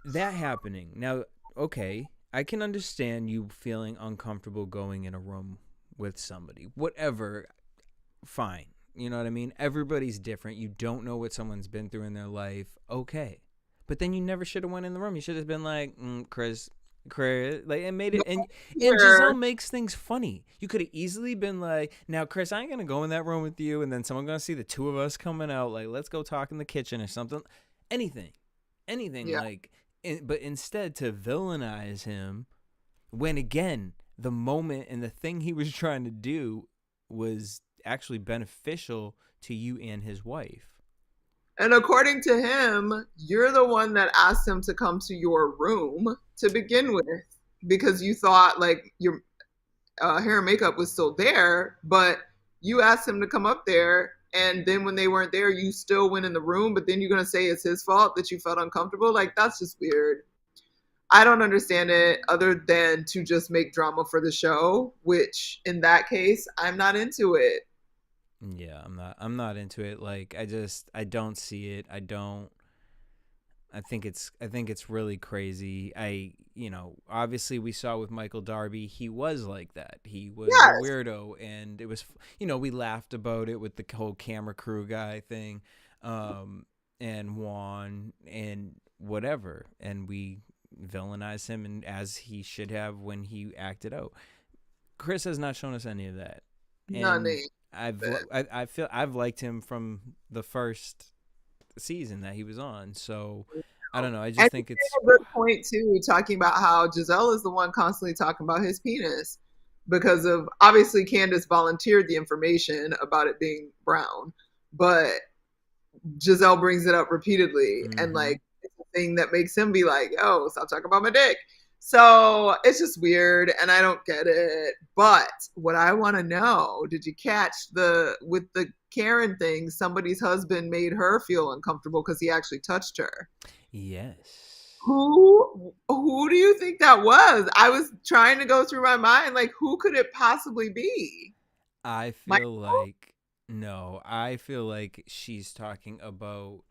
that happening. Now, okay, I can understand you feeling uncomfortable going in a room with somebody. Whatever, fine. You know what I mean? Everybody's different. You don't know what someone's been through in their life. Okay. But then you never should have went in the room. You should have been like, Chris, like, and made it. And Giselle makes things funny. You could have easily been like, now, Chris, I ain't going to go in that room with you. And then someone going to see the two of us coming out. Like, let's go talk in the kitchen or something. Anything. Yeah. Like, but instead to villainize him when, again, the moment and the thing he was trying to do was actually beneficial to you and his wife. And according to him, you're the one that asked him to come to your room to begin with because you thought like your hair and makeup was still there, but you asked him to come up there. And then when they weren't there, you still went in the room, but then you're going to say it's his fault that you felt uncomfortable. Like, that's just weird. I don't understand it other than to just make drama for the show, which in that case, I'm not into it. Yeah, I'm not into it. Like, I don't see it. I think it's really crazy. Obviously we saw with Michael Darby, he was like that. He was a Yes. weirdo, and it was, we laughed about it with the whole camera crew guy thing, and Juan and whatever, and we villainized him, and as he should have when he acted out. Chris has not shown us any of that, and None. I feel I've liked him from the first season that he was on. So I don't know. I And just you think it's made a good point too, talking about how Giselle is the one constantly talking about his penis because of obviously Candace volunteered the information about it being brown, but Giselle brings it up repeatedly, and mm-hmm. like it's a thing that makes him be like, "Yo, stop talking about my dick." So it's just weird, and I don't get it. But what I want to know, did you catch the with the Karen thing? Somebody's husband made her feel uncomfortable because he actually touched her. Yes. Who do you think that was? I was trying to go through my mind, like who could it possibly be? I feel Michael? like no. I feel like she's talking about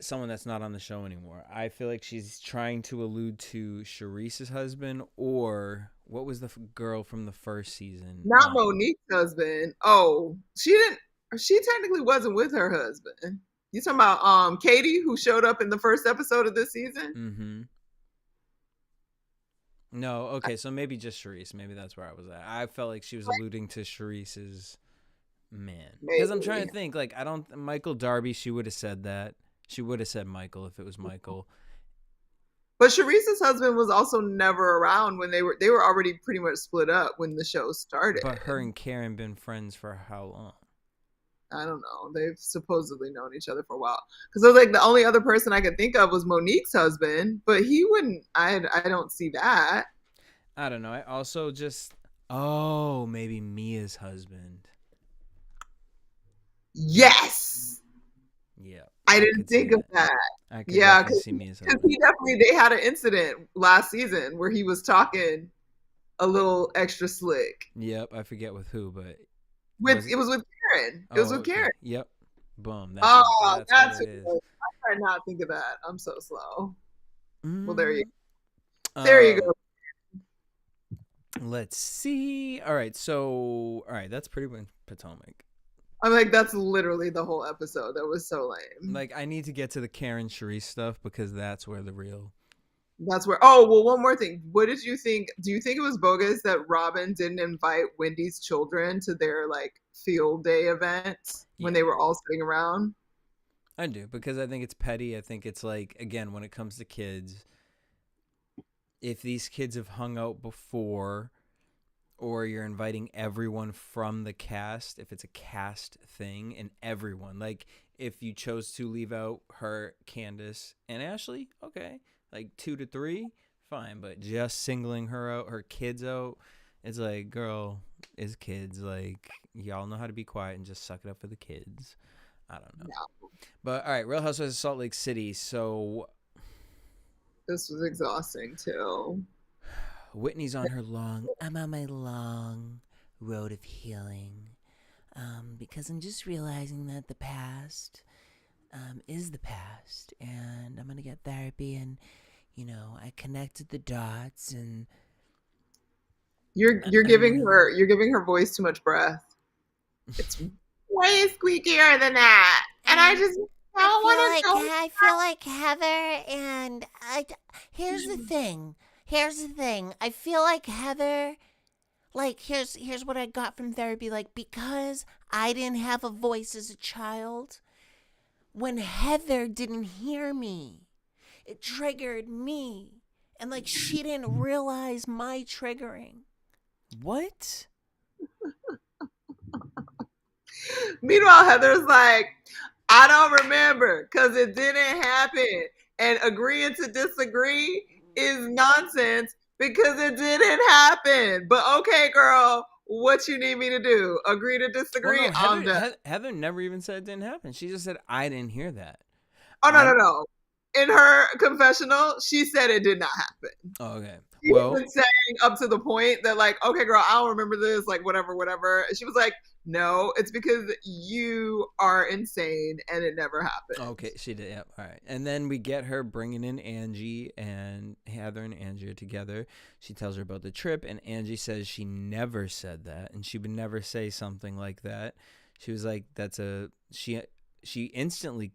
someone that's not on the show anymore. I feel like she's trying to allude to Sharice's husband, or what was the girl from the first season? Not Monique's husband. Oh, she didn't. She technically wasn't with her husband. You talking about Katie, who showed up in the first episode of this season? Mm-hmm. No, okay, so maybe just Sharice. Maybe that's where I was at. I felt like she was alluding to Sharice's man. Because I'm trying Maybe. to think, like, I don't. Michael Darby, she would have said that. She would have said Michael if it was Michael. But Sharice's husband was also never around when they were already pretty much split up when the show started. But her and Karen been friends for how long? I don't know. They've supposedly known each other for a while. Because I was like, the only other person I could think of was Monique's husband, but he wouldn't. I don't see that. I don't know. I also just. Oh, maybe Mia's husband. Yes, Yeah, I I didn't could see think of that. that. I could Yeah, definitely because see Mia's he husband. definitely they had an incident last season where he was talking a little extra slick. Yep, I forget with who, but With was it it? was with Karen. It was Oh, with okay. Karen. Yep. Boom. Oh, That's what that's it what it is. was. I did not think of that. I'm so slow. Well, Mm, there you um, go. let's see. All right, that's pretty much Potomac. I'm like, that's literally the whole episode. That was so lame. Like, I need to get to the Karen Sharice stuff because that's where the real. That's where. Oh well, one more thing. What did you think? Do you think it was bogus that Robin didn't invite Wendy's children to their like field day event when Yeah, they were all sitting around? I do because I think it's petty. I think it's like, again, when it comes to kids, if these kids have hung out before, or you're inviting everyone from the cast, if it's a cast thing, and everyone, like, if you chose to leave out her, Candace, and Ashley, okay, like 2 to 3, fine, but just singling her out, her kids out, it's like, girl, it's kids. Like, y'all know how to be quiet and just suck it up for the kids. I don't know. No, But all right, Real Housewives of Salt Lake City. So this was exhausting too. Whitney's on her I'm on my long road of healing. Because I'm just realizing that the past is the past, and I'm gonna get therapy, and I connected the dots, and You're I'm giving really. her voice too much breath. It's way squeakier than that, and I Um, just don't want to go. I feel like Heather, and here's the thing. Here's the thing. I feel like Heather, like here's what I got from therapy. Like, because I didn't have a voice as a child, when Heather didn't hear me, it triggered me, and like she didn't realize my triggering. What? Meanwhile, Heather's like, I don't remember because it didn't happen. And agreeing to disagree is nonsense because it didn't happen. But okay, girl, what you need me to do? Agree to Well, disagree? no, I'm done. Heather never even said it didn't happen. She just said I didn't hear that. Oh, no. In her confessional, she said it did not happen. Oh, okay. She Well, was saying up to the point that, like, okay, girl, I don't remember this, like, whatever. And she was like, no, it's because you are insane and it never happened. okay, she did. Yep. All right. And then we get her bringing in Angie, and Heather and Angie are together. She tells her about the trip, and Angie says she never said that, and she would never say something like that. She was like, she instantly,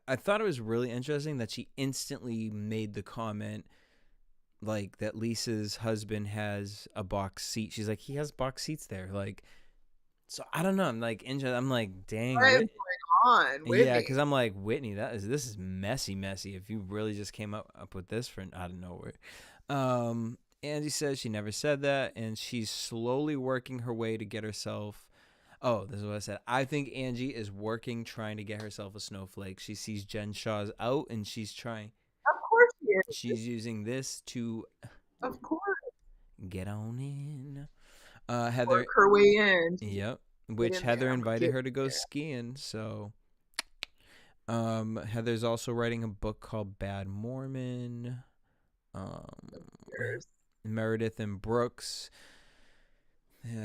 I thought it was really interesting that she instantly made the comment, like, that Lisa's husband has a box seat. She's like, he has box seats there. Like, so I don't know. I'm like, I'm like, dang. What is going on, Whitney? Yeah, because I'm like, Whitney, this is messy. If you really just came up with this for out of nowhere. Angie says she never said that, and she's slowly working her way to get herself. Oh, this is what I said. I think Angie is trying to get herself a snowflake. She sees Jen Shaw's out, and she's trying. Of course she is. She's using this to Of course. get on in. Heather. Work her way in. Yep. Which Heather invited her to go skiing. So, Heather's also writing a book called Bad Mormon. Meredith and Brooks.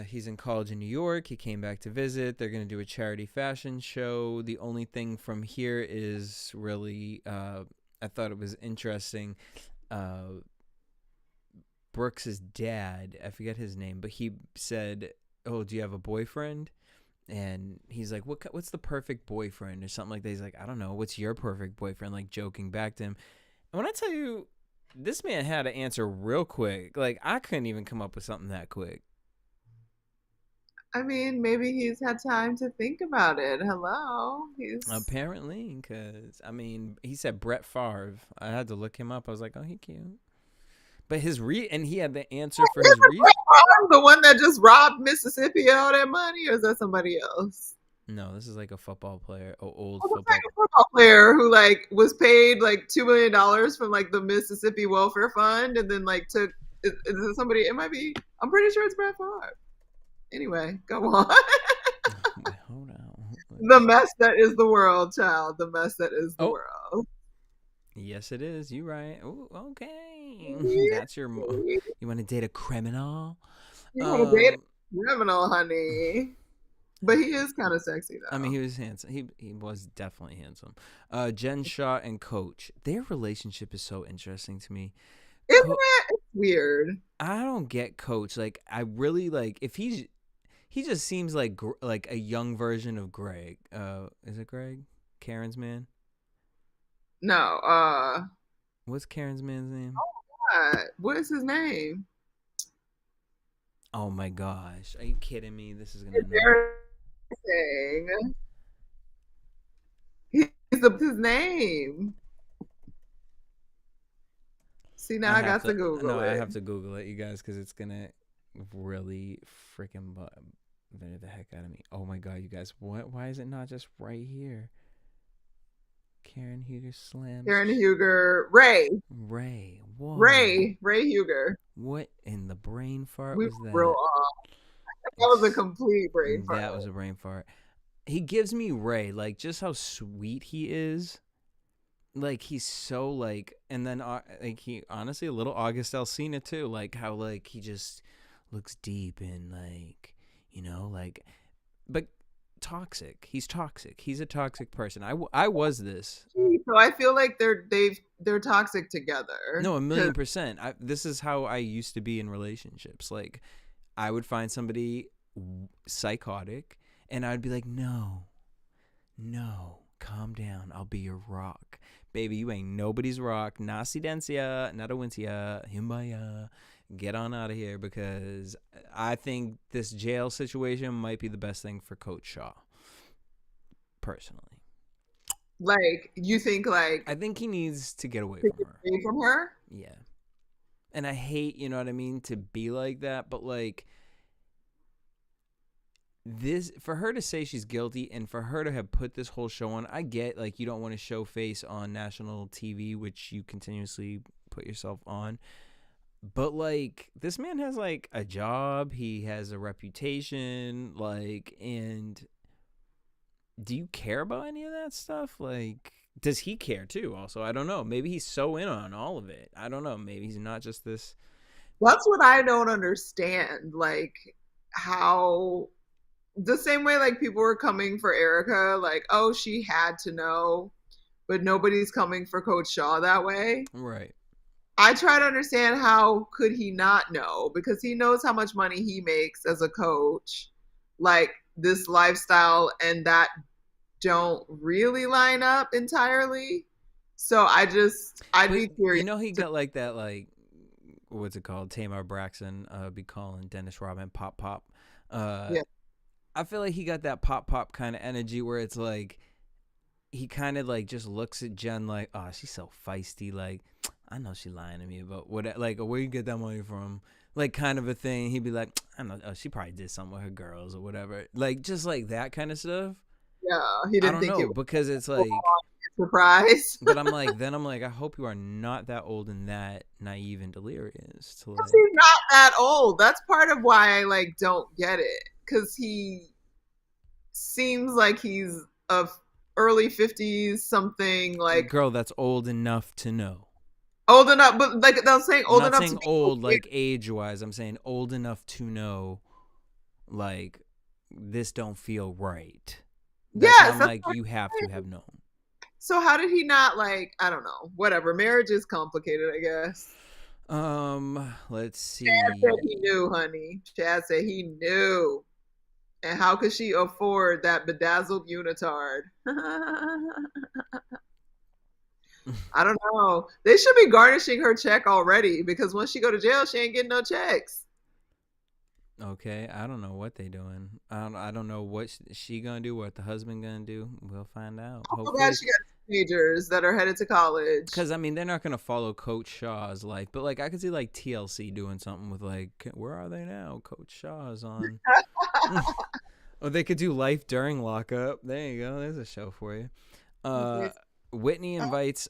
He's in college in New York. He came back to visit. They're going to do a charity fashion show. The only thing from here is really, I thought it was interesting. Brooks's dad, I forget his name, but he said, "Oh, do you have a boyfriend?" And he's like, "What's the perfect boyfriend?" or something like that. He's like, "I don't know. What's your perfect boyfriend?" Like joking back to him. And when I tell you, this man had to answer real quick. Like I couldn't even come up with something that quick. I mean, maybe he's had time to think about it. Hello. Apparently, because I mean, he said Brett Favre. I had to look him up. I was like, "Oh, he cute." But and he had the answer for his reason. The one that just robbed Mississippi of all that money, or is that somebody else? No, this is like a football player, old football player who like was paid like $2 million from like the Mississippi Welfare Fund, and then like took. Is it somebody? It might be. I'm pretty sure it's Brett Favre. Anyway, go on. Wait, hold on. The mess that is the world, child. The mess that is the world. Yes, it is. You right. Ooh, okay. That's your. You want to date a criminal? You want to date a criminal, honey? But he is kind of sexy, though. I mean, he was handsome. He was definitely handsome. Jen Shaw and Coach, their relationship is so interesting to me. Isn't it? It's weird. I don't get Coach. Like, I really like if he just seems like a young version of Greg. Is it Greg? Karen's man? No. What's Karen's man's name? Oh, God. What is his name? Oh my gosh! Are you kidding me? This is gonna. He's his name. See, now I got to Google it. No, I have to Google it, you guys, because it's gonna really freaking bother the heck out of me. Oh my god, you guys! What? Why is it not just right here? Karen Huger slam. Karen Huger. Ray. What? Ray Huger. What in the brain fart we was that? Real off. That was a complete brain fart. That was a brain fart. He gives me Ray, like just how sweet he is. Like he's so like, and then like he honestly a little August Alsina too. Like how like he just looks deep and like like, but toxic. He's toxic. He's a toxic person. I was this. So I feel like they're toxic together. No, 1,000,000%. This is how I used to be in relationships. Like I would find somebody psychotic and I'd be like, no, calm down. I'll be your rock. Baby, you ain't nobody's rock. Nasidencia, Nadawincia, Himbaya. Get on out of here because I think this jail situation might be the best thing for Coach Shaw. Personally. Like, you think like... I think he needs to get away from her. Yeah. And I hate, you know what I mean, to be like that, but like... this, for her to say she's guilty and for her to have put this whole show on, I get like you don't want to show face on national TV, which you continuously put yourself on. But like this man has like a job, he has a reputation, like, and do you care about any of that stuff? Like, does he care too? Also, I don't know. Maybe he's so in on all of it. I don't know. Maybe he's not just this. That's what I don't understand. Like how the same way like people were coming for Erica, like, oh, she had to know, but nobody's coming for Coach Shaw that way. Right. I try to understand how could he not know, because he knows how much money he makes as a coach. Like this lifestyle and that don't really line up entirely. So I'd be curious. You know, he got like that, like, what's it called? Tamar Braxton be calling Dennis Rodman pop pop. Yeah. I feel like he got that pop pop kind of energy where it's like he kind of like just looks at Jen like, oh, she's so feisty. Like, I know she lying to me about what, like, where you get that money from, like, kind of a thing. He'd be like, I know, oh, she probably did something with her girls or whatever, like, just like that kind of stuff. Yeah, he didn't think it was because it's like a surprise. But I'm like, I hope you are not that old and that naive and delirious to like. He's not that old. That's part of why I like don't get it, because he seems like he's of early 50s something. Like, girl, that's old enough to know. Old enough, but like I'm saying, old enough. I'm not saying old like age wise. I'm saying old enough to know, like, this don't feel right. Yes, I'm like, you have to have known. So how did he not, like, I don't know, whatever. Marriage is complicated, I guess. Let's see. Chad said he knew, honey. Chad said he knew. And how could she afford that bedazzled unitard? I don't know. They should be garnishing her check already, because once she go to jail, she ain't getting no checks. Okay, I don't know what they doing. I don't know what she gonna do, what the husband gonna do. We'll find out. Oh, glad she got teenagers that are headed to college. Because, I mean, they're not gonna follow Coach Shaw's life, but like I could see like TLC doing something with like, where are they now? Coach Shaw's on. Or they could do Life During Lockup. There you go. There's a show for you. Whitney invites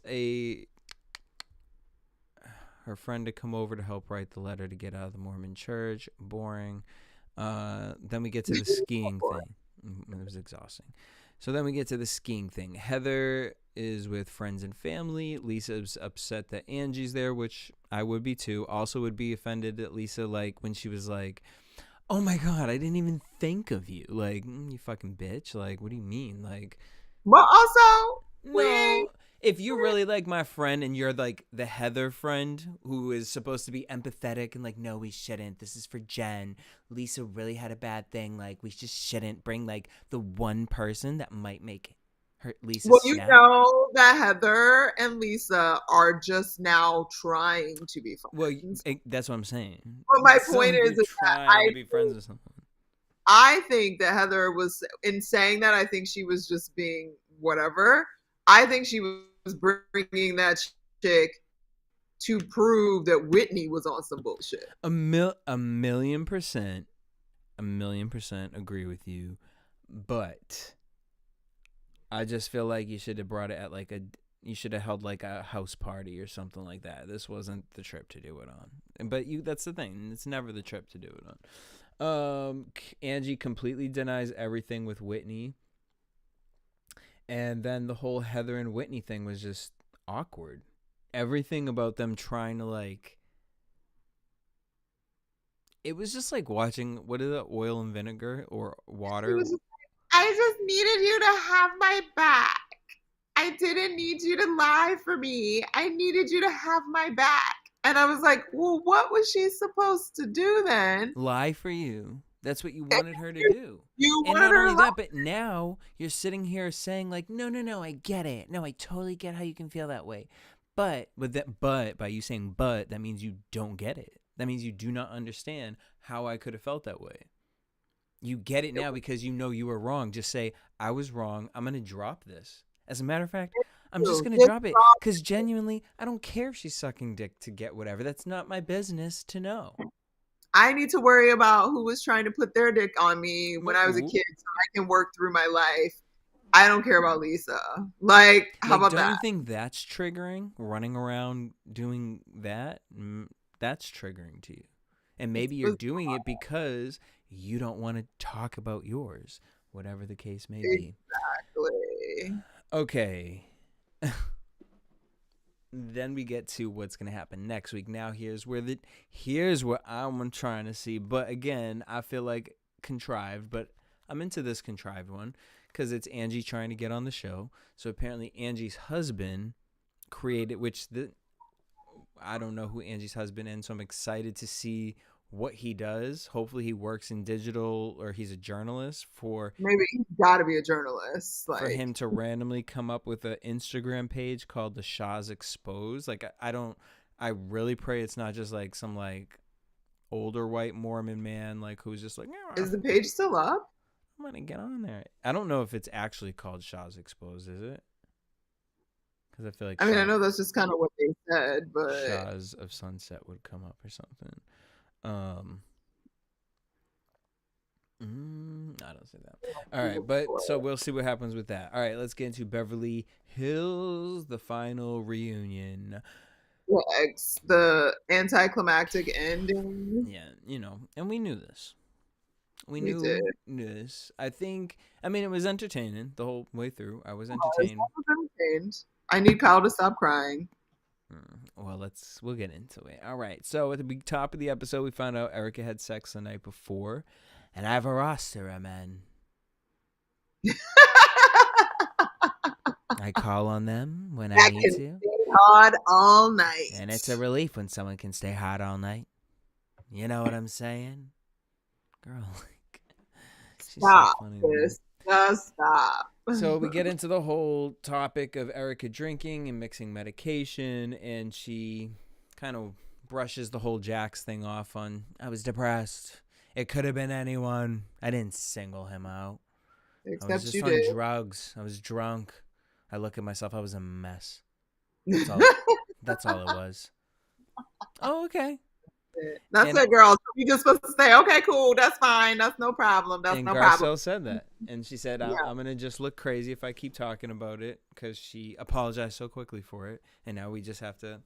her friend to come over to help write the letter to get out of the Mormon church. Boring. Then we get to the skiing thing. It was exhausting. So then we get to the skiing thing. Heather is with friends and family. Lisa's upset that Angie's there, which I would be too. Also would be offended that Lisa, like, when she was like, oh my God, I didn't even think of you. Like, you fucking bitch. Like, what do you mean? Like, but also, no. If you really like my friend and you're like the Heather friend who is supposed to be empathetic and like, no, we shouldn't. This is for Jen. Lisa really had a bad thing. Like, we just shouldn't bring like the one person that might make her Lisa. Well, you know that Heather and Lisa are just now trying to be friends. Well, that's what I'm saying. But my point is that I to be friends with someone. I think that Heather was, in saying that, I think she was just being whatever. I think she was bringing that chick to prove that Whitney was on some bullshit. A million percent agree with you, but I just feel like you should have brought it at like you should have held like a house party or something like that. This wasn't the trip to do it on. But that's the thing. It's never the trip to do it on. Angie completely denies everything with Whitney. And then the whole Heather and Whitney thing was just awkward. Everything about them trying to like, it was just like watching, what is it, oil and vinegar or water? I just needed you to have my back. I didn't need you to lie for me. I needed you to have my back. And I was like, well, what was she supposed to do then? Lie for you. That's what you wanted her to do. You and wanted not her only to that, but now you're sitting here saying like, no, I get it. No, I totally get how you can feel that way. But by you saying but, that means you don't get it. That means you do not understand how I could have felt that way. You get it now because you know you were wrong. Just say, I was wrong. I'm going to drop this. As a matter of fact, I'm just going to drop it because genuinely, I don't care if she's sucking dick to get whatever. That's not my business to know. I need to worry about who was trying to put their dick on me when I was a Ooh. kid so I can work through my life. I don't care about Lisa. Like, how Like, about don't that? you think that's triggering? Running around doing that? That's triggering to you. And maybe you're It's doing it because you don't want to talk about yours, whatever the case may be. exactly. Okay. Then we get to what's going to happen next week. Now here's where I'm trying to see. But again, I feel like contrived, but I'm into this contrived one because it's Angie trying to get on the show. So apparently Angie's husband created, I don't know who Angie's husband is, so I'm excited to see what he does. Hopefully he works in digital or he's a journalist for Maybe he's got to be a journalist. for Like, him to randomly come up with an Instagram page called the Shah's Exposed. Like I really pray it's not just like some like older white Mormon man like who's just like is the page still up? I'm gonna get on there. I don't know if it's actually called Shah's Exposed, is it? Because I feel like I mean, I know that's just kind of what they said, but Shah's of Sunset would come up or something. I don't see that. All right, but so we'll see what happens with that. All right, let's get into Beverly Hills, the final reunion. the anticlimactic ending. Yeah, and we knew this. We We knew did. this. I mean, it was entertaining the whole way through. I was I entertained. was entertained. I need Kyle to stop crying. Well, we'll get into it. All right. So at the top of the episode, we found out Erica had sex the night before, and I have a roster of men. I call on them when I need to, Stay hard all night. and it's a relief when someone can stay hot all night. You know what I'm saying, girl? She's Stop so funny to me. this. Just stop. So we get into the whole topic of Erica drinking and mixing medication, and she kind of brushes the whole Jax thing off on, I was depressed. It could have been anyone. I didn't single him out. I was Except just you on did. drugs. I was drunk. I look at myself. I was a mess. That's all. That's all it was. Oh, okay. That's And- it, girl. You just supposed to say, okay, cool. That's fine. That's no problem. That's And no Garcelle problem. said that. And she said, I'm going to just look crazy if I keep talking about it, because she apologized so quickly for it. And now we just have to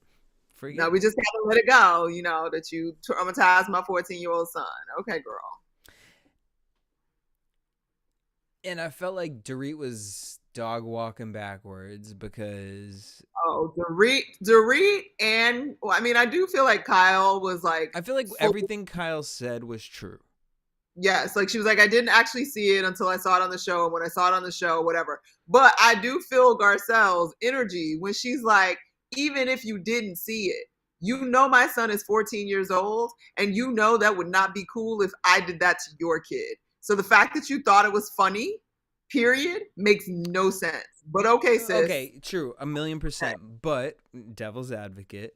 forget. No, we just gotta let it go. That you traumatized my 14-year-old son. Okay, girl. And I felt like Dorit was dog walking backwards because Oh, Dorit, and I mean, I do feel like Kyle was like. I feel like everything Kyle said was true. Yes, like she was like, I didn't actually see it until I saw it on the show, and when I saw it on the show, whatever. But I do feel Garcelle's energy when she's like, even if you didn't see it, my son is 14 years old, and that would not be cool if I did that to your kid. So the fact that you thought it was funny, period, makes no sense. But okay, sis. Okay, true, 1,000,000%. But devil's advocate,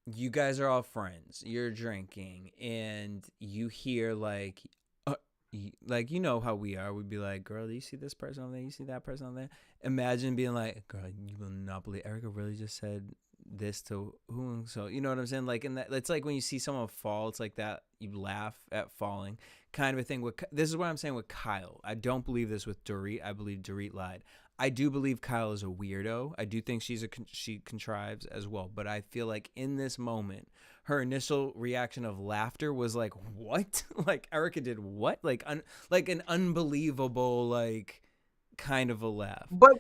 you guys are all friends. You're drinking, and you hear like you know how we are. We'd be like, girl, do you see this person on there? You see that person on there? Imagine being like, girl, you will not believe Erica really just said this to who? So you know what I'm saying? Like, in that, it's like when you see someone fall, it's like that. You laugh at falling, kind of a thing. This is what I'm saying with Kyle. I don't believe this with Dorit. I believe Dorit lied. I do believe Kyle is a weirdo. I do think she contrives as well. But I feel like in this moment, her initial reaction of laughter was like, what? Like, Erica did what? Like an unbelievable, like, kind of a laugh. But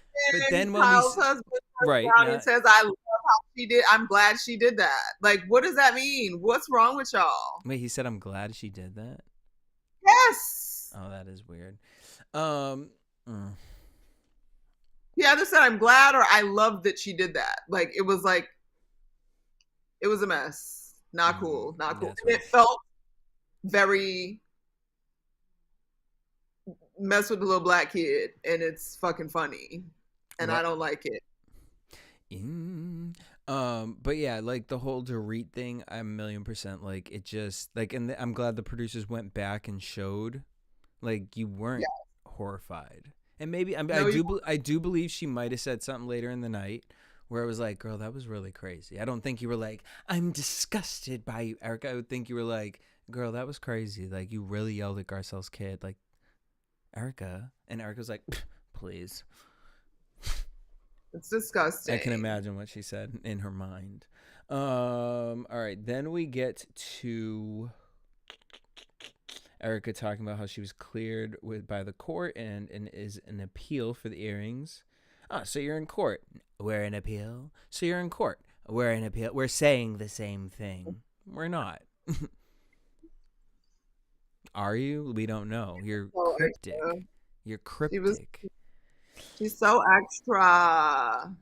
then when Kyle's husband right down and says, I love how she did. I'm glad she did that. Like, what does that mean? What's wrong with y'all? Wait, he said, I'm glad she did that? Yes. Oh, that is weird. He either said, I'm glad, or I love that she did that. Like, it was a mess. Not cool. Not cool. And it felt very mess with the little black kid, and it's fucking funny. And I don't like it. But yeah, like the whole Dorit thing, I'm 1,000,000% like it just like, and I'm glad the producers went back and showed like you weren't horrified. And maybe I do believe she might have said something later in the night where it was like, girl, that was really crazy. I don't think you were like, I'm disgusted by you, Erica. I would think you were like, girl, that was crazy. Like, you really yelled at Garcelle's kid. Like, Erica. And Erica was like, please. It's disgusting. I can imagine what she said in her mind. All right. Then we get to Erica talking about how she was cleared by the court and is an appeal for the earrings. Oh, so you're in court. We're in appeal. So you're in court. We're in appeal. We're saying the same thing. We're not. Are you? We don't know. You're cryptic. You're cryptic. She's so extra.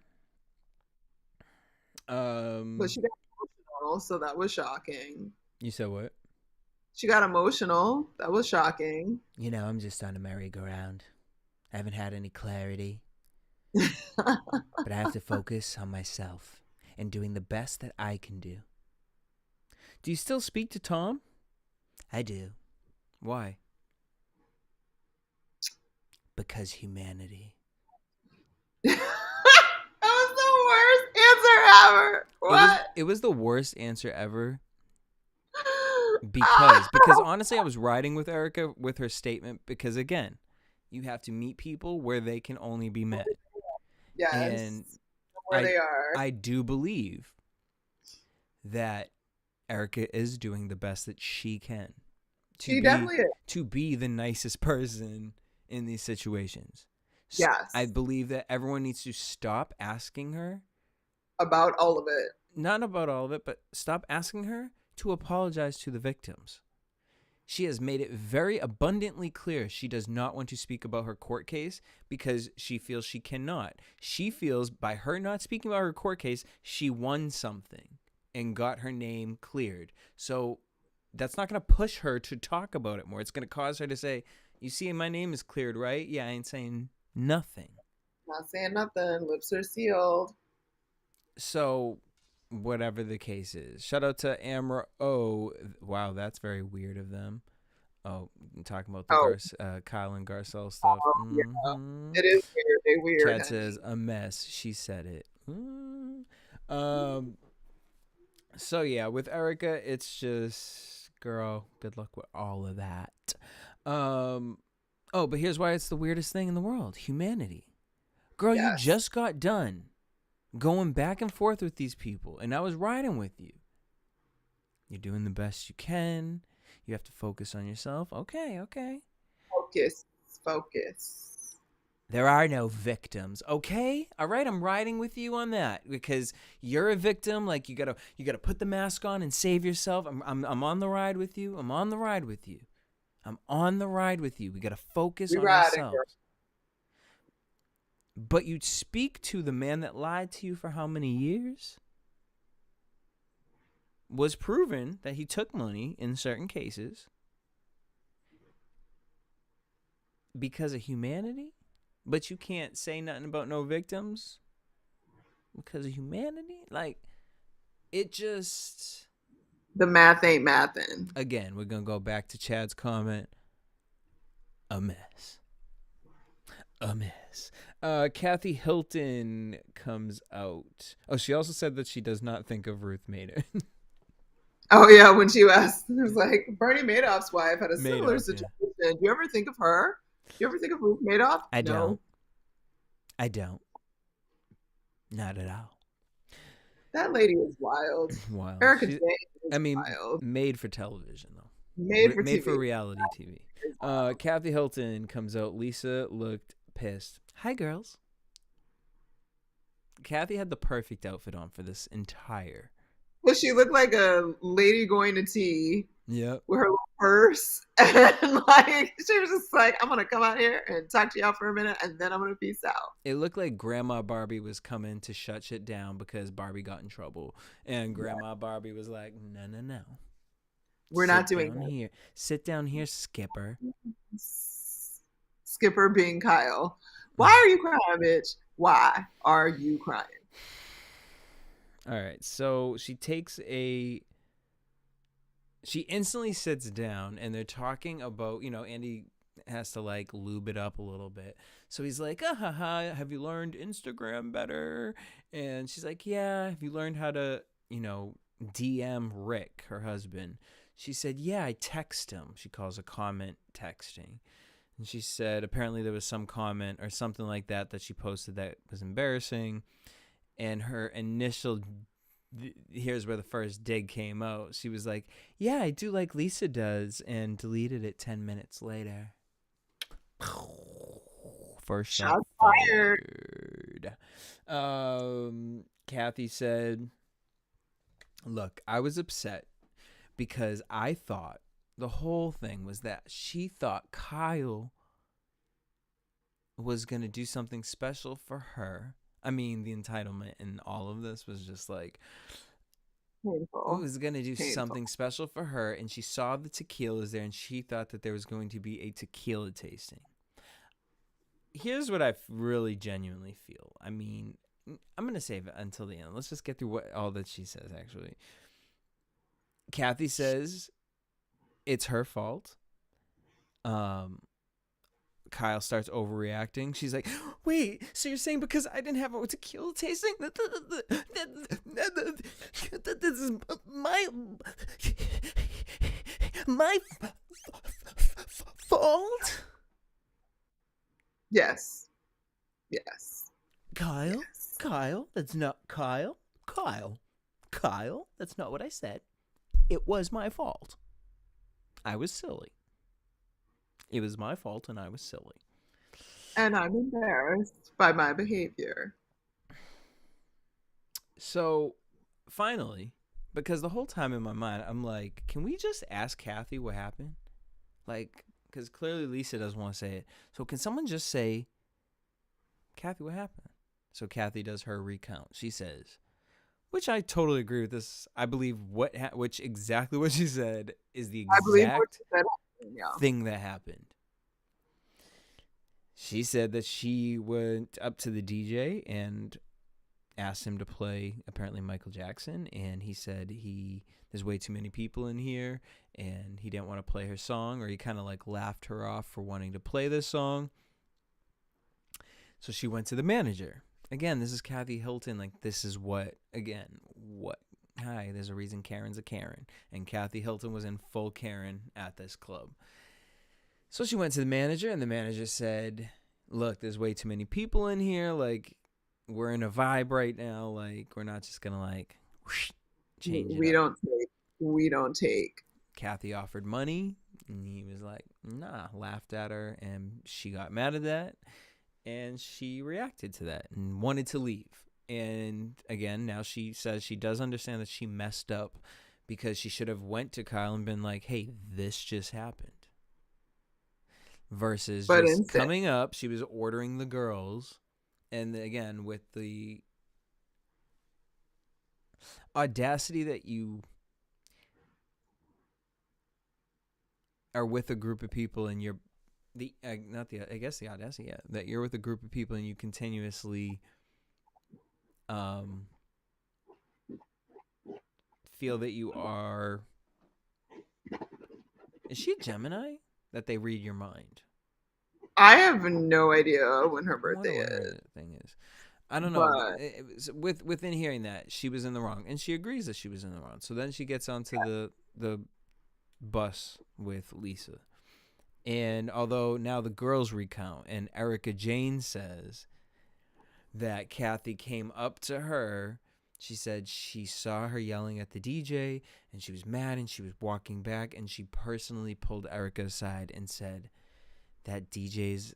But she got emotional, so that was shocking. You said what? She got emotional. That was shocking. You know, I'm just on a merry-go-round. I haven't had any clarity. But I have to focus on myself and doing the best that I can do. Do you still speak to Tom? I do. Why? Because humanity. That was the worst answer ever. What? It was the worst answer ever. Because honestly, I was riding with Erica with her statement because, again, you have to meet people where they can only be met. Yes. And where they are. I do believe that Erica is doing the best that she can. She definitely is. To be the nicest person in these situations. Yes. I believe that everyone needs to stop asking her. About all of it. Not about all of it, but stop asking her to apologize to the victims. She has made it very abundantly clear she does not want to speak about her court case because she feels she cannot. She feels by her not speaking about her court case, she won something and got her name cleared. So that's not going to push her to talk about it more. It's going to cause her to say, you see, my name is cleared, right? Yeah, I ain't saying nothing. Not saying nothing. Lips are sealed. So whatever the case is. Shout out to Amra O. Wow, that's very weird of them. Oh, talking about the Kyle and Garcelle stuff. Yeah. It is weird. They're weird. Chad says a mess. She said it. So yeah, with Erica, it's just, girl, good luck with all of that. But here's why it's the weirdest thing in the world. Humanity. Girl, Yes. You just got done going back and forth with these people, and I was riding with you. You're doing the best you can. You have to focus on yourself. Okay. Focus. There are no victims. Okay? All right, I'm riding with you on that because you're a victim. Like, you gotta put the mask on and save yourself. I'm on the ride with you. I'm on the ride with you. We gotta focus on ourselves. But you'd speak to the man that lied to you for how many years? Was proven that he took money in certain cases because of humanity, but you can't say nothing about no victims because of humanity. Like, it just... The math ain't mathin'. Again, we're going to go back to Chad's comment. A mess. Kathy Hilton comes out. Oh, she also said that she does not think of Ruth Mader. Oh, yeah, when she asked, it was like, Bernie Madoff's wife had a similar situation. Yeah. Do you ever think of her? Do you ever think of Ruth Madoff? I don't. Not at all. That lady is wild. Wild. Erica Jane is wild. Made for television, though. Made for Made TV. for reality TV. Kathy Hilton comes out. Lisa looked pissed. Hi, girls. Kathy had the perfect outfit on for this entire. Well, she looked like a lady going to tea. Yep. With her little purse. And like, she was just like, I'm going to come out here and talk to y'all for a minute and then I'm going to peace out. It looked like Grandma Barbie was coming to shut shit down because Barbie got in trouble. And Grandma Barbie was like, no. We're not doing that. Here. Sit down here, Skipper. Skipper being Kyle. Why are you crying, bitch? Why are you crying? All right. So she instantly sits down and they're talking about, Andy has to like lube it up a little bit. So he's like, ah, ha, ha, have you learned Instagram better? And she's like, yeah. Have you learned how to, DM Rick, her husband? She said, yeah, I text him. She calls a comment texting. And she said apparently there was some comment or something like that she posted that was embarrassing. And her initial, here's where the first dig came out. She was like, yeah, I do like Lisa does, and deleted it 10 minutes later. First shot fired. Kathy said, look, I was upset because I thought the whole thing was that she thought Kyle was going to do something special for her. I mean, the entitlement in all of this was just like, Painful. was going to do something special for her, and she saw the tequilas there, and she thought that there was going to be a tequila tasting. Here's what I really genuinely feel. I mean, I'm going to save it until the end. Let's just get through all that she says, actually. Kathy says it's her fault. Kyle starts overreacting. She's like, wait, so you're saying because I didn't have a tequila tasting? This is my fault? Yes. Kyle? Kyle? That's not Kyle. Kyle? That's not what I said. It was my fault. I was silly. It was my fault and I was silly. And I'm embarrassed by my behavior. So, finally, because the whole time in my mind, I'm like, can we just ask Kathy what happened? Like, because clearly Lisa doesn't want to say it. So can someone just say, Kathy, what happened? So Kathy does her recount. She says, which I totally agree with this. I believe which exactly what she said is the exact thing that happened. She said that she went up to the DJ and asked him to play apparently Michael Jackson, and he said there's way too many people in here, and he didn't want to play her song, or he kind of like laughed her off for wanting to play this song. So she went to the manager. Again, this is Kathy Hilton. Like, this is what? Hi, there's a reason Karen's a Karen. And Kathy Hilton was in full Karen at this club. So she went to the manager, and the manager said, look, there's way too many people in here. Like, we're in a vibe right now. Like, we're not just going to, like, whoosh, change it up. We don't take. Kathy offered money, and he was like, nah, laughed at her, and she got mad at that. And she reacted to that and wanted to leave. And again, now she says she does understand that she messed up because she should have went to Kyle and been like, hey, this just happened. Versus just coming up, she was ordering the girls. And again, with the audacity that you are with a group of people and you're the audacity, yeah, that you're with a group of people and you continuously feel that you are. Is she a Gemini? That they read your mind. I have no idea when her birthday is. Thing is, I don't know. Within hearing that, she was in the wrong, and she agrees that she was in the wrong. So then she gets onto the bus with Lisa. And although now the girls recount, and Erica Jane says that Kathy came up to her, she said she saw her yelling at the DJ, and she was mad, and she was walking back, and she personally pulled Erica aside and said, that DJ's,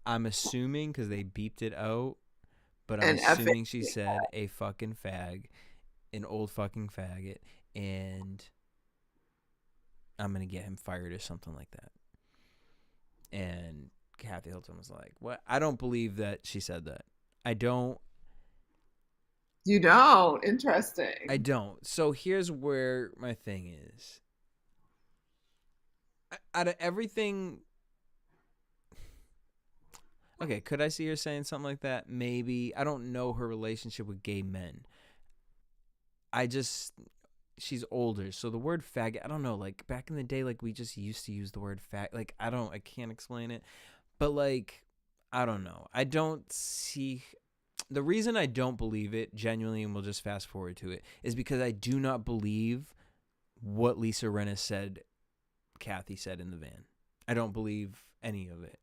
I'm assuming, because they beeped it out, but I'm assuming she said a fucking fag, an old fucking faggot, and I'm going to get him fired or something like that. And Kathy Hilton was like, what? I don't believe that she said that. I don't. You don't? Interesting. I don't. So here's where my thing is. Out of everything. Okay, could I see her saying something like that? Maybe. I don't know her relationship with gay men. I just she's older, so the word faggot, I don't know, like back in the day, like we just used to use the word fag, like I can't explain it, but like I don't know, I don't see the reason I don't believe it genuinely, and we'll just fast forward to it, is because I do not believe what Lisa Rinna said Kathy said in the van. I don't believe any of it.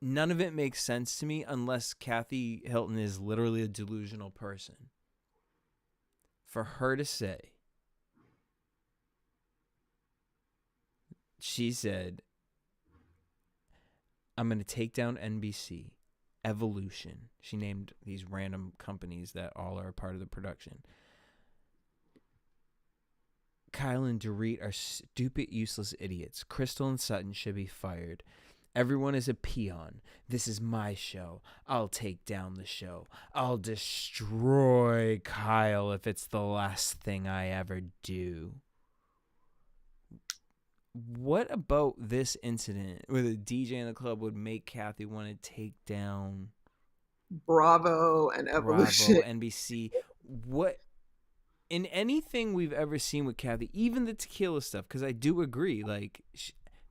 None of it makes sense to me unless Kathy Hilton is literally a delusional person. For her to say, she said, I'm going to take down NBC, Evolution. She named these random companies that all are a part of the production. Kyle and Dorit are stupid, useless idiots. Crystal and Sutton should be fired. Everyone is a peon. This is my show. I'll take down the show. I'll destroy Kyle if it's the last thing I ever do. What about this incident where the DJ in the club would make Kathy want to take down Bravo and Evolution? Bravo, NBC. What? In anything we've ever seen with Kathy, even the tequila stuff, because I do agree, like,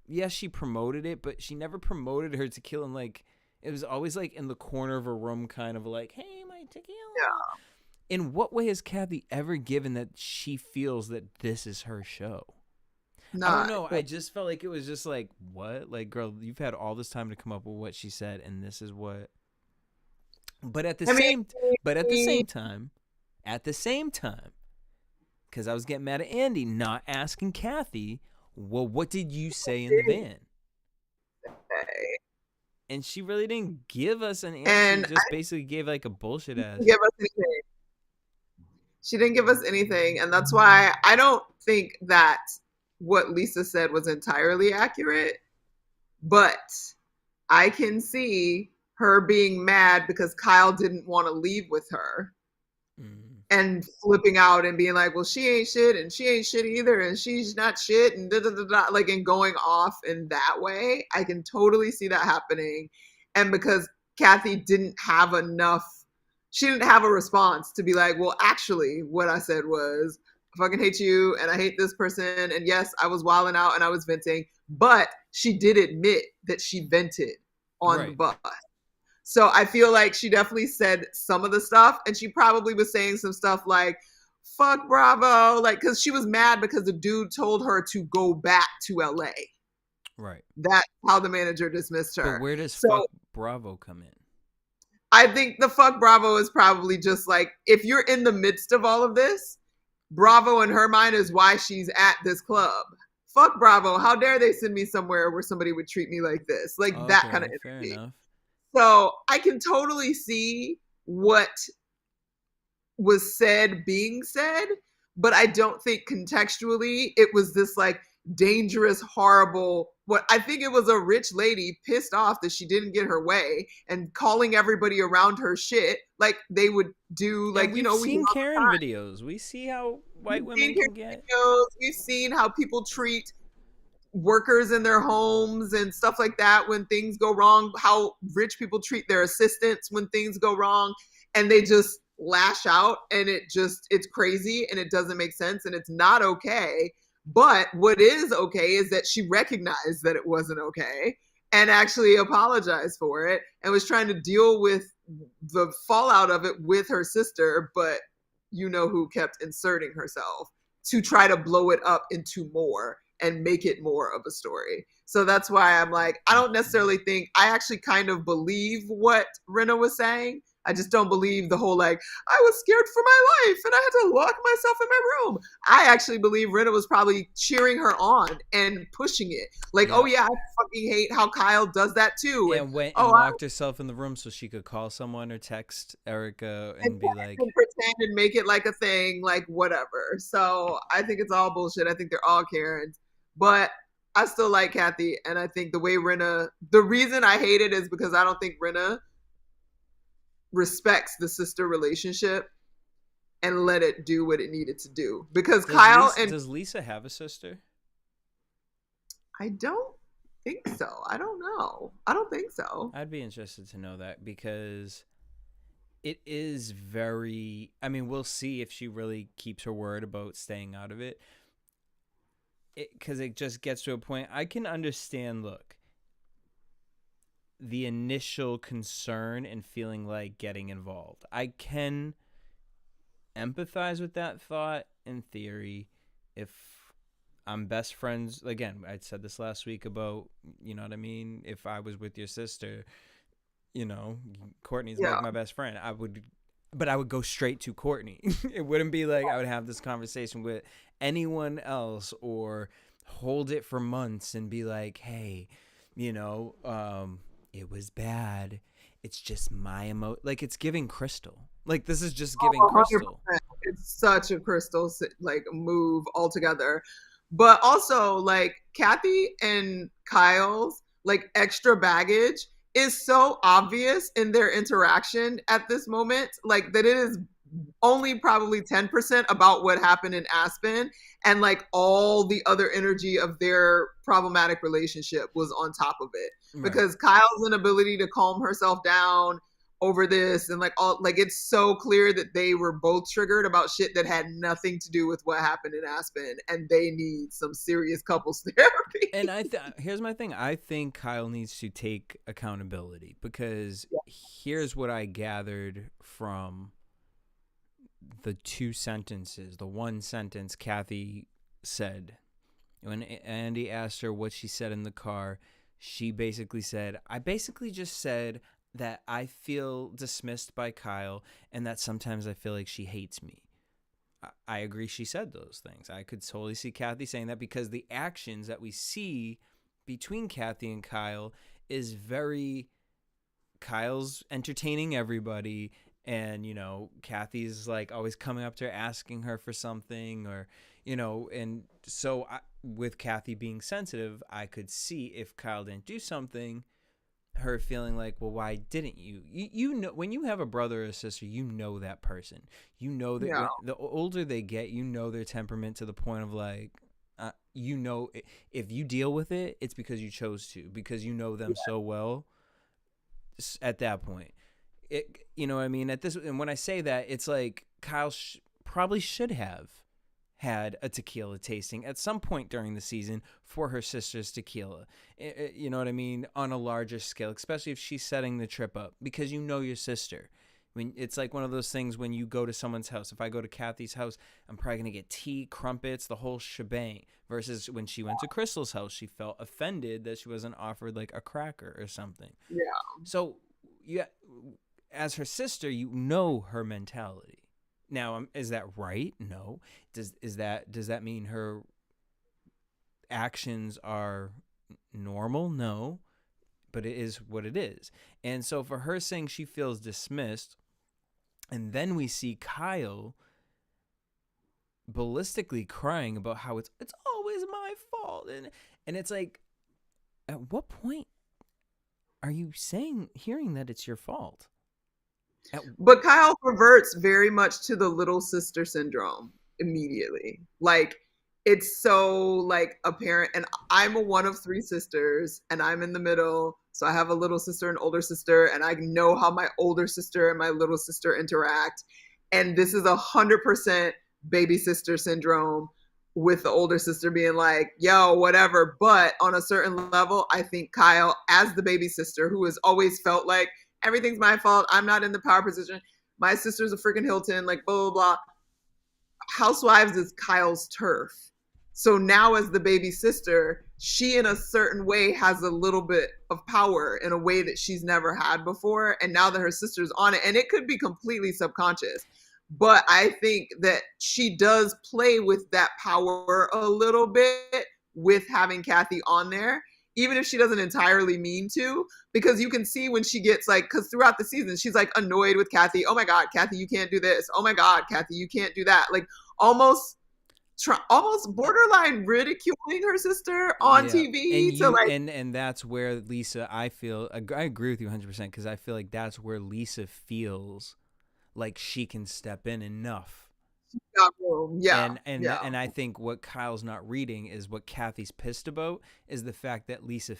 yes, she promoted it, but she never promoted her tequila. And, like, it was always, like, in the corner of a room, kind of like, hey, my tequila. Yeah. In what way has Kathy ever given that she feels that this is her show? I don't know. I just felt like it was just like, what? Like, girl, you've had all this time to come up with what she said, and this is what. But at the same time, because I was getting mad at Andy not asking Kathy, well, what did you say in the van? And she really didn't give us an answer. And she just basically gave like a bullshit ass. She didn't give us anything. And that's why I don't think that what Lisa said was entirely accurate. But I can see her being mad because Kyle didn't want to leave with her. And flipping out and being like, well, she ain't shit and she ain't shit either and she's not shit and da-da-da-da, like, and going off in that way. I can totally see that happening. And because Kathy didn't have enough, she didn't have a response to be like, well, actually, what I said was, I fucking hate you and I hate this person. And yes, I was wilding out and I was venting, but she did admit that she vented on the bus. So I feel like she definitely said some of the stuff, and she probably was saying some stuff like, fuck Bravo, like, because she was mad because the dude told her to go back to LA. Right. That's how the manager dismissed her. But where does fuck Bravo come in? I think the fuck Bravo is probably just like, if you're in the midst of all of this, Bravo in her mind is why she's at this club. Fuck Bravo. How dare they send me somewhere where somebody would treat me like this? Like, that kind of energy. Fair enough. So I can totally see what was said being said, but I don't think contextually it was this like dangerous, horrible, what I think it was a rich lady pissed off that she didn't get her way and calling everybody around her shit like they would do. Like, you know, we've seen Karen videos. We see how white women can get. We've seen how people treat workers in their homes and stuff like that when things go wrong, how rich people treat their assistants when things go wrong, and they just lash out, and it's crazy and it doesn't make sense and it's not okay. But what is okay is that she recognized that it wasn't okay and actually apologized for it and was trying to deal with the fallout of it with her sister, but you know who kept inserting herself to try to blow it up into more and make it more of a story. So that's why I'm like, I don't necessarily think, I actually kind of believe what Rinna was saying. I just don't believe the whole like, I was scared for my life and I had to lock myself in my room. I actually believe Rinna was probably cheering her on and pushing it. Like, oh yeah, I fucking hate how Kyle does that too. And went and locked herself in the room so she could call someone or text Erica and be like, and pretend and make it like a thing, like whatever. So I think it's all bullshit. I think they're all Karens. But I still like Kathy, and I think the way Rinna, the reason I hate it is because I don't think Rinna respects the sister relationship and let it do what it needed to do. Because does Lisa have a sister? I don't think so. I don't know. I don't think so. I'd be interested to know that, because it is very, I mean, we'll see if she really keeps her word about staying out of it. Because it just gets to a point. I can understand, look, the initial concern and feeling like getting involved. I can empathize with that thought in theory. If I'm best friends, again, I said this last week about, you know what I mean? If I was with your sister, you know, Courtney's like my best friend. But I would go straight to Courtney. It wouldn't be like I would have this conversation with anyone else or hold it for months and be like, hey, you know, it was bad. It's just my like it's giving Crystal. Like this is just giving Crystal. 100%. It's such a Crystal like move altogether. But also like Kathy and Kyle's like extra baggage is so obvious in their interaction at this moment, like that it is only probably 10% about what happened in Aspen, and like all the other energy of their problematic relationship was on top of it. Right. Because Kyle's inability to calm herself down over this, and like all, like it's so clear that they were both triggered about shit that had nothing to do with what happened in Aspen, and they need some serious couples therapy. And here's my thing. I think Kyle needs to take accountability, because here's what I gathered from the two sentences, the one sentence Kathy said. When Andy asked her what she said in the car, she basically said, I basically just said that I feel dismissed by Kyle and that sometimes I feel like she hates me. I agree she said those things. I could totally see Kathy saying that, because the actions that we see between Kathy and Kyle is very, Kyle's entertaining everybody, and, you know, Kathy's like always coming up to her asking her for something, or, you know, and so with Kathy being sensitive, I could see if Kyle didn't do something, her feeling like, well, why didn't you? You know, when you have a brother or a sister, you know that person. You know that the older they get, you know their temperament to the point of like, you know, if you deal with it, it's because you chose to, because you know them so well at that point. You know what I mean? And when I say that, it's like Kyle probably should have had a tequila tasting at some point during the season for her sister's tequila. You know what I mean? On a larger scale, especially if she's setting the trip up, because you know your sister. I mean, it's like one of those things when you go to someone's house. If I go to Kathy's house, I'm probably going to get tea, crumpets, the whole shebang. Versus when she went to Crystal's house, she felt offended that she wasn't offered like a cracker or something. Yeah. So, as her sister, you know her mentality. Now, is that right? No. Does that mean her actions are normal? No. But it is what it is. And so for her saying she feels dismissed, and then we see Kyle ballistically crying about how it's always my fault, and it's like, at what point are you hearing that it's your fault? But Kyle reverts very much to the little sister syndrome immediately. Like, it's so like apparent. And I'm one of three sisters, and I'm in the middle. So I have a little sister and older sister, and I know how my older sister and my little sister interact. And this is 100% baby sister syndrome, with the older sister being like, yo, whatever. But on a certain level, I think Kyle, as the baby sister who has always felt like everything's my fault, I'm not in the power position, my sister's a freaking Hilton, like blah, blah, blah. Housewives is Kyle's turf. So now as the baby sister, she in a certain way has a little bit of power in a way that she's never had before. And now that her sister's on it, and it could be completely subconscious, but I think that she does play with that power a little bit with having Kathy on there, even if she doesn't entirely mean to, because you can see when she gets like, because throughout the season, she's like annoyed with Kathy. Oh my God, Kathy, you can't do this. Oh my God, Kathy, you can't do that. Like almost borderline ridiculing her sister on TV. And that's where Lisa, I agree with you 100%, because I feel like that's where Lisa feels like she can step in enough. Got room. Yeah. And I think what Kyle's not reading is what Kathy's pissed about is the fact that Lisa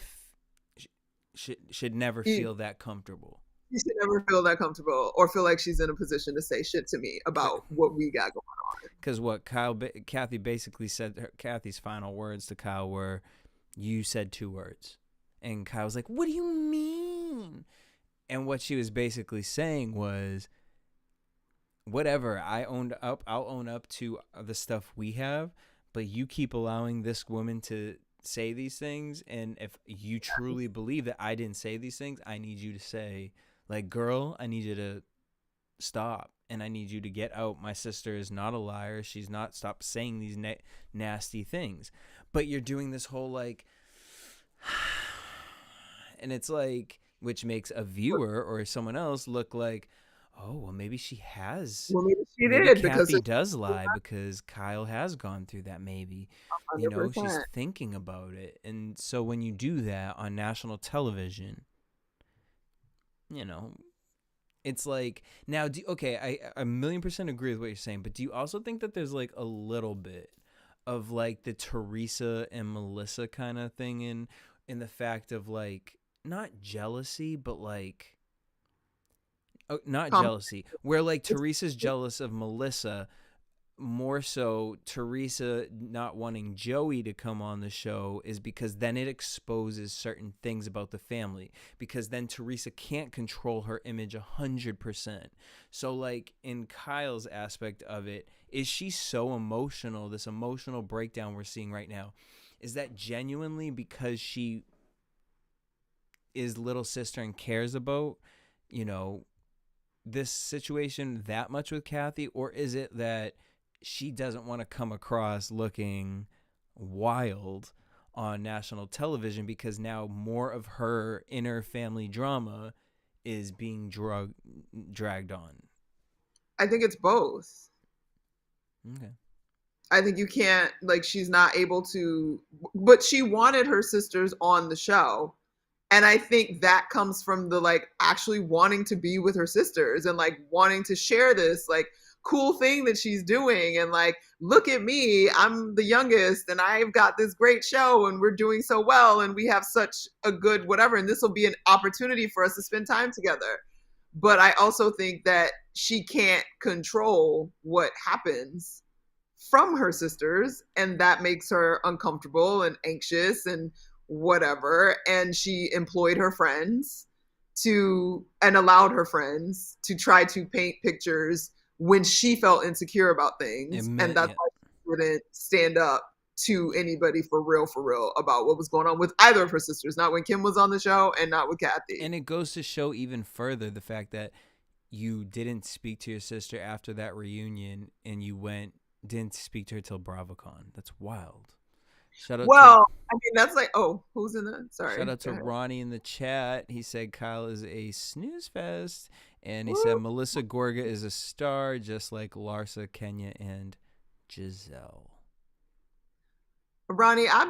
should never feel that comfortable. She should never feel that comfortable or feel like she's in a position to say shit to me about what we got going on. Because what Kathy basically said, Kathy's final words to Kyle were, "You said 2 words," and Kyle was like, "What do you mean?" And what she was basically saying was, "Whatever, I'll own up to the stuff we have, but you keep allowing this woman to say these things, and if you truly believe that I didn't say these things, I need you to say, like, girl, I need you to stop, and I need you to get out. My sister is not a liar. She's not. Stop saying these nasty things. But you're doing this whole like," and it's like, which makes a viewer or someone else look like, oh, well, maybe she has. Well, maybe she Maybe did Kathy does lie because Kyle has gone through that. Maybe, 100%. she's thinking about it. And so when you do that on national television, it's like, now, I 1,000,000% agree with what you're saying, but do you also think that there's like a little bit of like the Teresa and Melissa kind of thing in the fact of like, not jealousy, but like, not jealousy, where like Teresa's jealous of Melissa, more so Teresa not wanting Joey to come on the show is because then it exposes certain things about the family, because then Teresa can't control her image 100%. So like in Kyle's aspect of it, is she so emotional, this emotional breakdown we're seeing right now, is that genuinely because she is little sister and cares about, this situation that much with Kathy, or is it that she doesn't want to come across looking wild on national television because now more of her inner family drama is being dragged on? I think it's both. Okay. I think you can't, like, she's not able to, but she wanted her sisters on the show. And I think that comes from the like actually wanting to be with her sisters and like wanting to share this like cool thing that she's doing. And like, look at me, I'm the youngest and I've got this great show and we're doing so well and we have such a good whatever. And this will be an opportunity for us to spend time together. But I also think that she can't control what happens from her sisters. And that makes her uncomfortable and anxious and whatever, and she employed her friends and allowed her friends to try to paint pictures when she felt insecure about things, and that's why she wouldn't stand up to anybody for real about what was going on with either of her sisters, not when Kim was on the show and not with Kathy. And it goes to show even further the fact that you didn't speak to your sister after that reunion, and didn't speak to her till BravoCon. That's wild. I mean, that's like, oh, who's in that? Sorry. Shout out to Ronnie in the chat. He said Kyle is a snooze fest, and he said Melissa Gorga is a star, just like Larsa, Kenya, and Giselle. Ronnie, I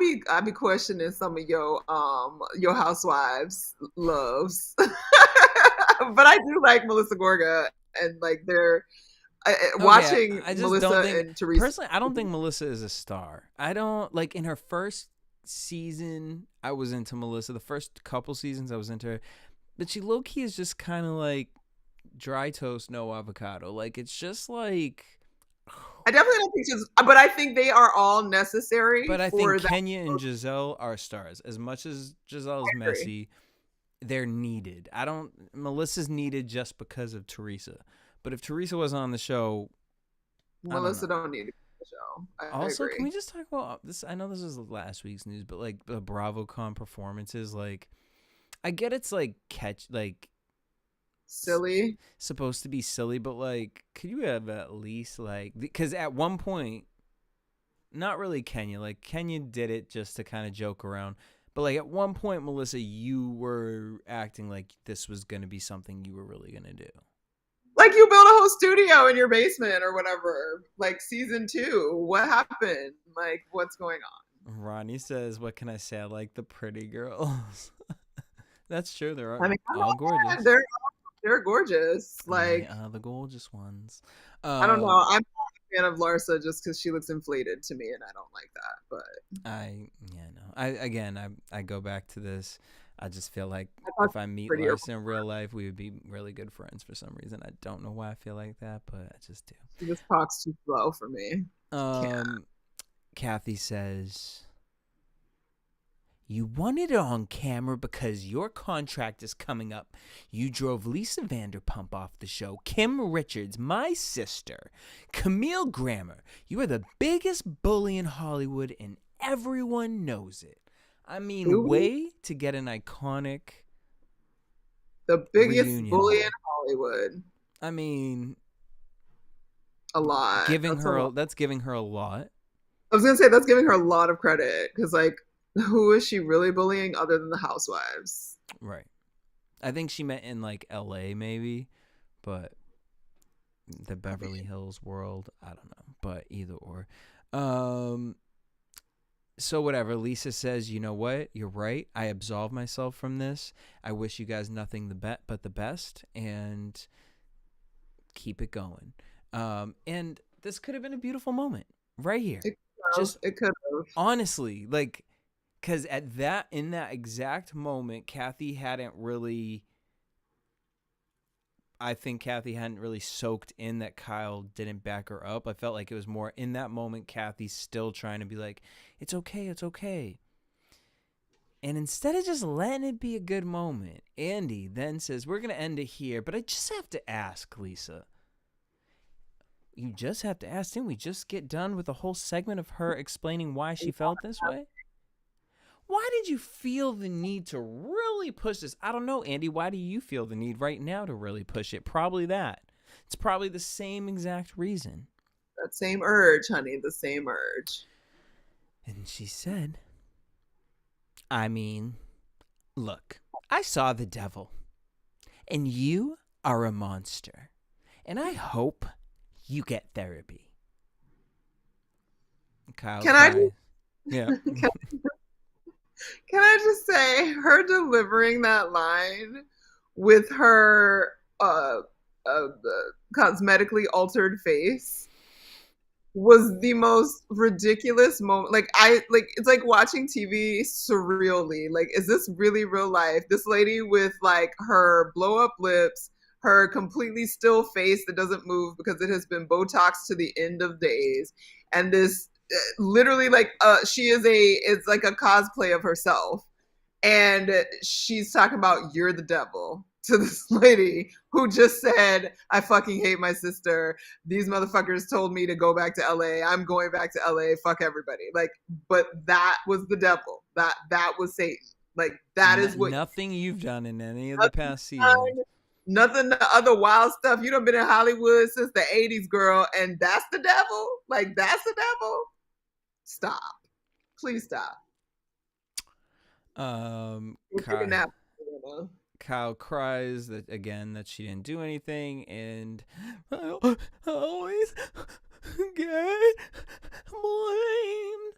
be questioning some of your housewives loves, but I do like Melissa Gorga, and like they're. Watching Melissa and Teresa. Personally, I don't think Melissa is a star. I don't like in her first season, I was into Melissa. The first couple seasons, I was into her. But she low key is just kind of like dry toast, no avocado. Like it's just like. I definitely don't think she's, but I think they are all necessary. But I think Kenya and Giselle are stars. As much as Giselle's messy, they're needed. Melissa's needed just because of Teresa. But if Teresa wasn't on the show, Melissa don't need to be on the show. Also, I agree. Can we just talk about this? I know this is last week's news, but like the BravoCon performances, like I get it's like silly, supposed to be silly, but like, could you have at least like, because at one point, not really Kenya, like Kenya did it just to kind of joke around. But like at one point, Melissa, you were acting like this was going to be something you were really going to do. Like you built a whole studio in your basement or whatever. Like season 2, what happened? Like what's going on? Ronnie says, "What can I say? I like the pretty girls." That's true. They're all gorgeous. They're gorgeous. Like the gorgeous ones. I don't know. I'm not a fan of Larsa just because she looks inflated to me, and I don't like that. But I go back to this. I just feel like I thought if I meet prettier. Larsa in real life, we would be really good friends for some reason. I don't know why I feel like that, but I just do. She just talks too slow for me. Kathy says, you wanted it on camera because your contract is coming up. You drove Lisa Vanderpump off the show, Kim Richards, my sister, Camille Grammer. You are the biggest bully in Hollywood, and everyone knows it. I mean, Really? way to get an iconic The biggest reunion bully home. in Hollywood. I mean, A lot. That's giving her a lot. I was gonna say that's giving her a lot of credit because, like, who is she really bullying other than the housewives? Right. I think she meant in like LA maybe, but the Beverly Hills world, I don't know, but either or. So whatever, Lisa says, you know what? You're right. I absolve myself from this. I wish you guys nothing but the best, and keep it going. And this could have been a beautiful moment right here. It could have. Honestly, like, because in that exact moment, Kathy hadn't really. I think Kathy hadn't really soaked in that Kyle didn't back her up. I felt like it was more in that moment, Kathy's still trying to be like, it's okay, it's okay. And instead of just letting it be a good moment, Andy then says, we're going to end it here, but I just have to ask, Lisa. You just have to ask, didn't we just get done with a whole segment of her explaining why she felt this way? Why did you feel the need to really push this? I don't know, Andy. Why do you feel the need right now to really push it? Probably that. It's probably the same exact reason. That same urge, honey. The same urge. And she said, I mean, look, I saw the devil. And you are a monster. And I hope you get therapy. Kyle, yeah. Can I just say, her delivering that line with her cosmetically altered face was the most ridiculous moment. It's like watching TV surreally. Like, is this really real life? This lady with like her blow up lips, her completely still face that doesn't move because it has been Botox to the end of days, and this literally it's like a cosplay of herself, and she's talking about you're the devil to this lady who just said, I fucking hate my sister, these motherfuckers told me to go back to LA, I'm going back to LA, fuck everybody. Like, but that was the devil, that was Satan. Like, that is what nothing you've done in any of the past seasons, nothing the other wild stuff. You done been in Hollywood since the 80s, girl, and that's the devil. Like, that's the devil. Stop. Please stop. Kyle cries that she didn't do anything, and I always get blamed.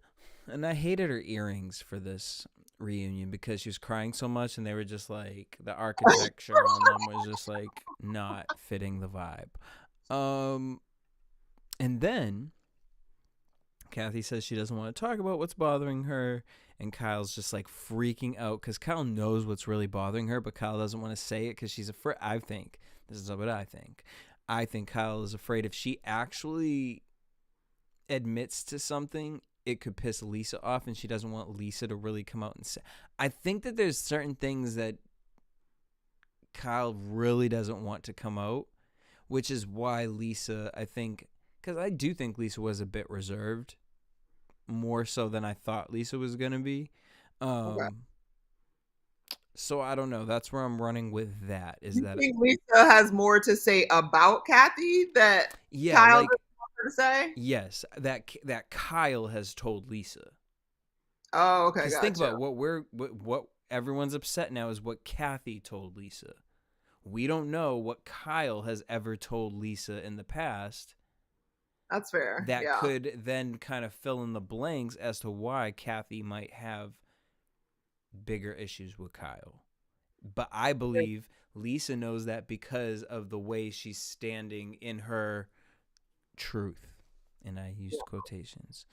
And I hated her earrings for this reunion because she was crying so much, and they were just like, the architecture on them was just like not fitting the vibe. And then Kathy says she doesn't want to talk about what's bothering her, and Kyle's just like freaking out because Kyle knows what's really bothering her, but Kyle doesn't want to say it because she's afraid. I think this is what I think. I think Kyle is afraid if she actually admits to something, it could piss Lisa off, and she doesn't want Lisa to really come out and say. I think that there's certain things that Kyle really doesn't want to come out, which is why Lisa, I think, because I do think Lisa was a bit reserved, more so than I thought Lisa was going to be. Okay. So I don't know. That's where I'm running with that. Is you that think Lisa has more to say about Kathy that Kyle doesn't want her to say? Yes, that Kyle has told Lisa. Oh, okay. Because think about what everyone's upset now is what Kathy told Lisa. We don't know what Kyle has ever told Lisa in the past. That's fair. That could then kind of fill in the blanks as to why Kathy might have bigger issues with Kyle. But I believe Lisa knows that because of the way she's standing in her truth. And I used quotations.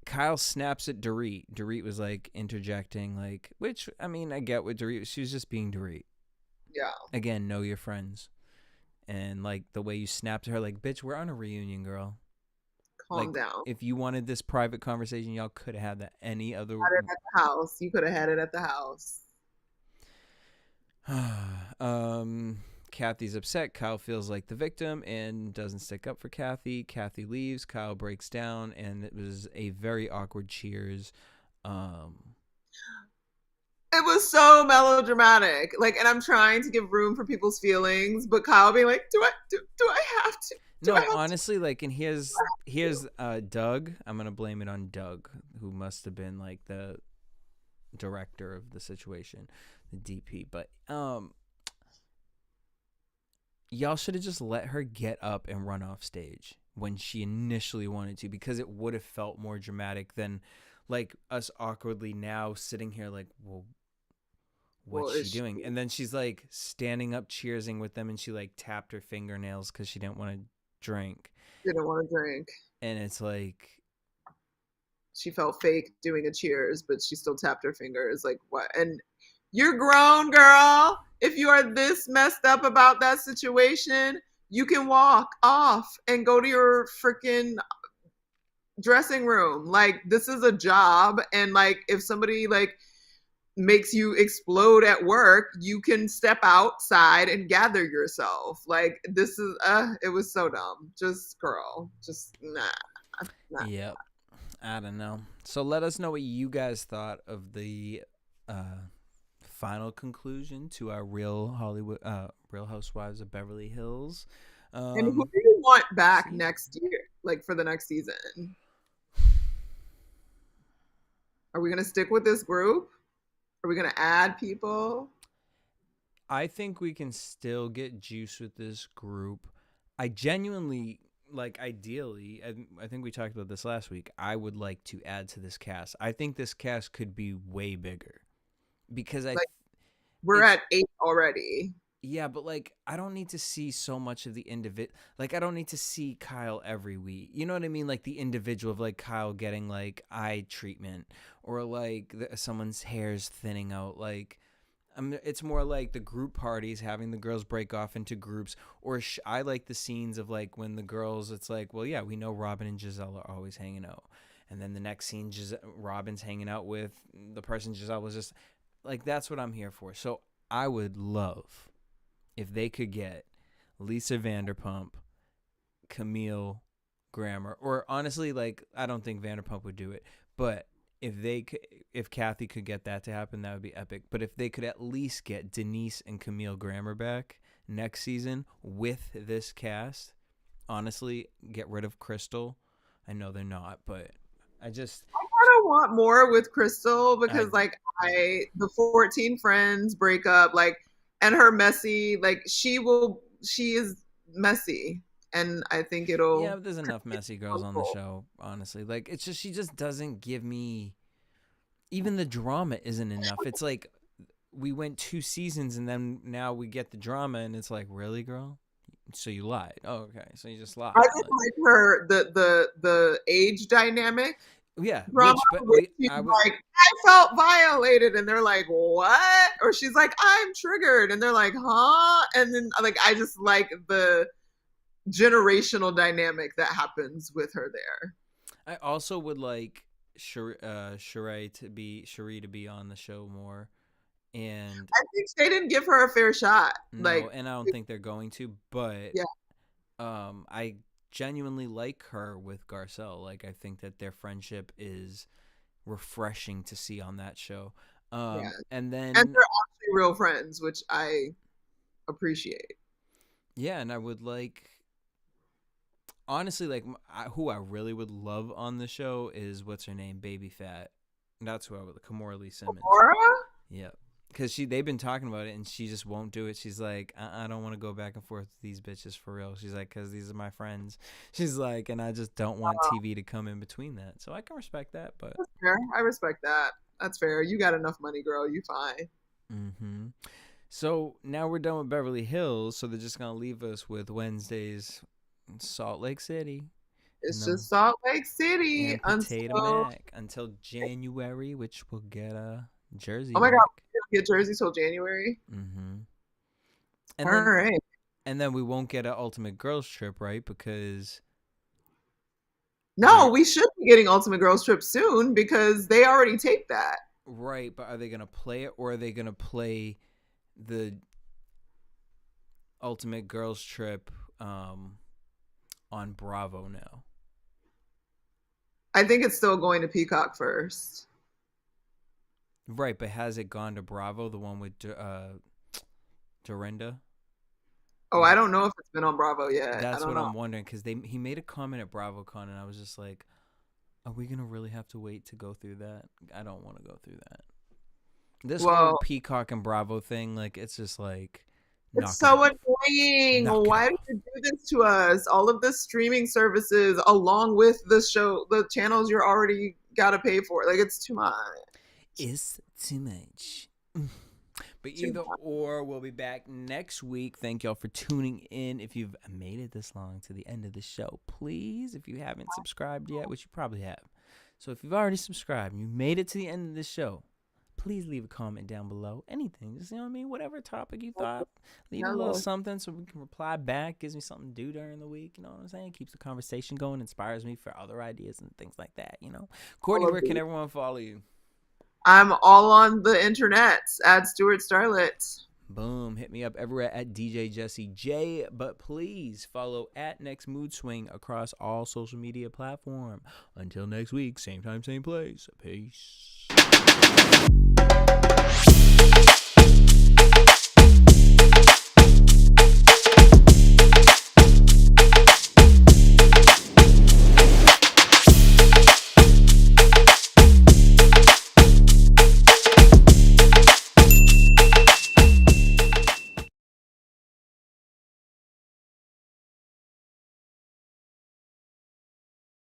Kyle snaps at Dorit. Dorit was like interjecting, like, which I mean, I get what Dorit. She was just being Dorit. Yeah. Again, know your friends, and like the way you snapped at her, like, bitch, we're on a reunion, girl. Calm Like, down. if you wanted this private conversation, y'all could have had that any other. Had it at the house. You could have had it at the house. Kathy's upset. Kyle feels like the victim and doesn't stick up for Kathy. Kathy leaves. Kyle breaks down, and it was a very awkward cheers. It was so melodramatic. Like, and I'm trying to give room for people's feelings, but Kyle being like, do I have to? No, honestly, like, and here's Doug. I'm gonna blame it on Doug, who must have been like the director of the situation, the DP. But y'all should have just let her get up and run off stage when she initially wanted to, because it would have felt more dramatic than like us awkwardly now sitting here like, well, what's she doing? And then she's like standing up cheersing with them, and she like tapped her fingernails because she didn't want to drink. Didn't want to drink. And it's like, she felt fake doing a cheers, but she still tapped her fingers. Like, what? And you're grown, girl. If you are this messed up about that situation, you can walk off and go to your freaking dressing room. Like, this is a job. And like, if somebody like makes you explode at work, you can step outside and gather yourself. Like, this is it was so dumb. Just girl, just nah. Yep. I don't know. So let us know what you guys thought of the final conclusion to our Real Housewives of Beverly Hills. And who do you want back next year, like for the next season? Are we gonna stick with this group? Are we gonna add people? I think we can still get juice with this group. I genuinely, like, ideally, I think we talked about this last week, I would like to add to this cast. I think this cast could be way bigger, because we're at 8 already. Yeah, but like, I don't need to see so much of the individual. Like, I don't need to see Kyle every week. You know what I mean? Like the individual of like Kyle getting like eye treatment, or like someone's hair's thinning out. Like, it's more like the group parties, having the girls break off into groups. Or I like the scenes of like when the girls, it's like, well, yeah, we know Robin and Giselle are always hanging out, and then the next scene, Robin's hanging out with the person Giselle was just like. That's what I'm here for. So I would love if they could get Lisa Vanderpump, Camille Grammer, or honestly, like, I don't think Vanderpump would do it, but if Kathy could get that to happen, that would be epic. But if they could at least get Denise and Camille Grammer back next season with this cast, honestly, get rid of Crystal. I know they're not, but I kind of want more with Crystal, because the 14 Friends breakup, like, and her messy, like, she is messy, and I think it'll. Yeah, but there's enough messy girls on the show, honestly. Like, it's just, she just doesn't give me, even the drama isn't enough. It's like, we went 2 seasons, and then now we get the drama, and it's like, really, girl? So you lied. Oh, okay. So you just lied. I just like her, the age dynamic. Yeah, drama, I felt violated, and they're like, what? Or she's like, I'm triggered, and they're like, huh? And then like, I just like the generational dynamic that happens with her there. I also would like Sheree to be on the show more, and I think they didn't give her a fair shot. No, and I don't think they're going to. But yeah, I genuinely like her with Garcelle. Like, I think that their friendship is refreshing to see on that show. And they're actually real friends, which I appreciate. Yeah, and I would like, honestly, like, who I really would love on the show is, what's her name, Baby Fat. That's who I would, Kimora Lee Simmons. Yeah. Because they've been talking about it, and she just won't do it. She's like, I don't want to go back and forth with these bitches for real. She's like, because these are my friends. She's like, and I just don't want TV to come in between that. So I can respect that. But that's fair. I respect that. That's fair. You got enough money, girl. You fine. Mm-hmm. So now we're done with Beverly Hills. So they're just going to leave us with Wednesdays in Salt Lake City. It's No. just Salt Lake City And Potato until. Mac until January, which we'll get a jersey Oh my God, back. we don't get jerseys till January. Mm-hmm. All And then right. and then we won't get an Ultimate Girls Trip, right? Because No, they're we should be getting Ultimate Girls Trip soon because they already taped that. right, but are they gonna play it or are they gonna play the Ultimate Girls Trip on Bravo now? I think it's still going to Peacock first. Right, but has it gone to Bravo, the one with Dorinda? Oh, I don't know if it's been on Bravo yet. I That's don't what know. I'm wondering because he made a comment at BravoCon and I was just like, are we gonna really have to wait to go through that? I don't want to go through that. This whole Well, Peacock and Bravo thing, like, it's just like, it's knock it so off. annoying. Knock it Why do off. you do this to us? All of the streaming services, along with the show, the channels you're already gotta pay for. Like, it's too much. It's too much. But Too either much. or, we'll be back next week. Thank y'all for tuning in. If you've made it this long to the end of the show, please, if you haven't subscribed yet, which you probably have. So if you've already subscribed and you made it to the end of the show, please leave a comment down below. Anything, just, you know what I mean? Whatever topic you thought, leave a little something so we can reply back. Gives me something to do during the week. You know what I'm saying? Keeps the conversation going, inspires me for other ideas and things like that, you know? Courtney, where can everyone follow you? I'm all on the internet at Stuart Starlet. Boom. Hit me up everywhere at DJ Jesse J. But please follow at Next Mood Swing across all social media platforms. Until next week, same time, same place. Peace.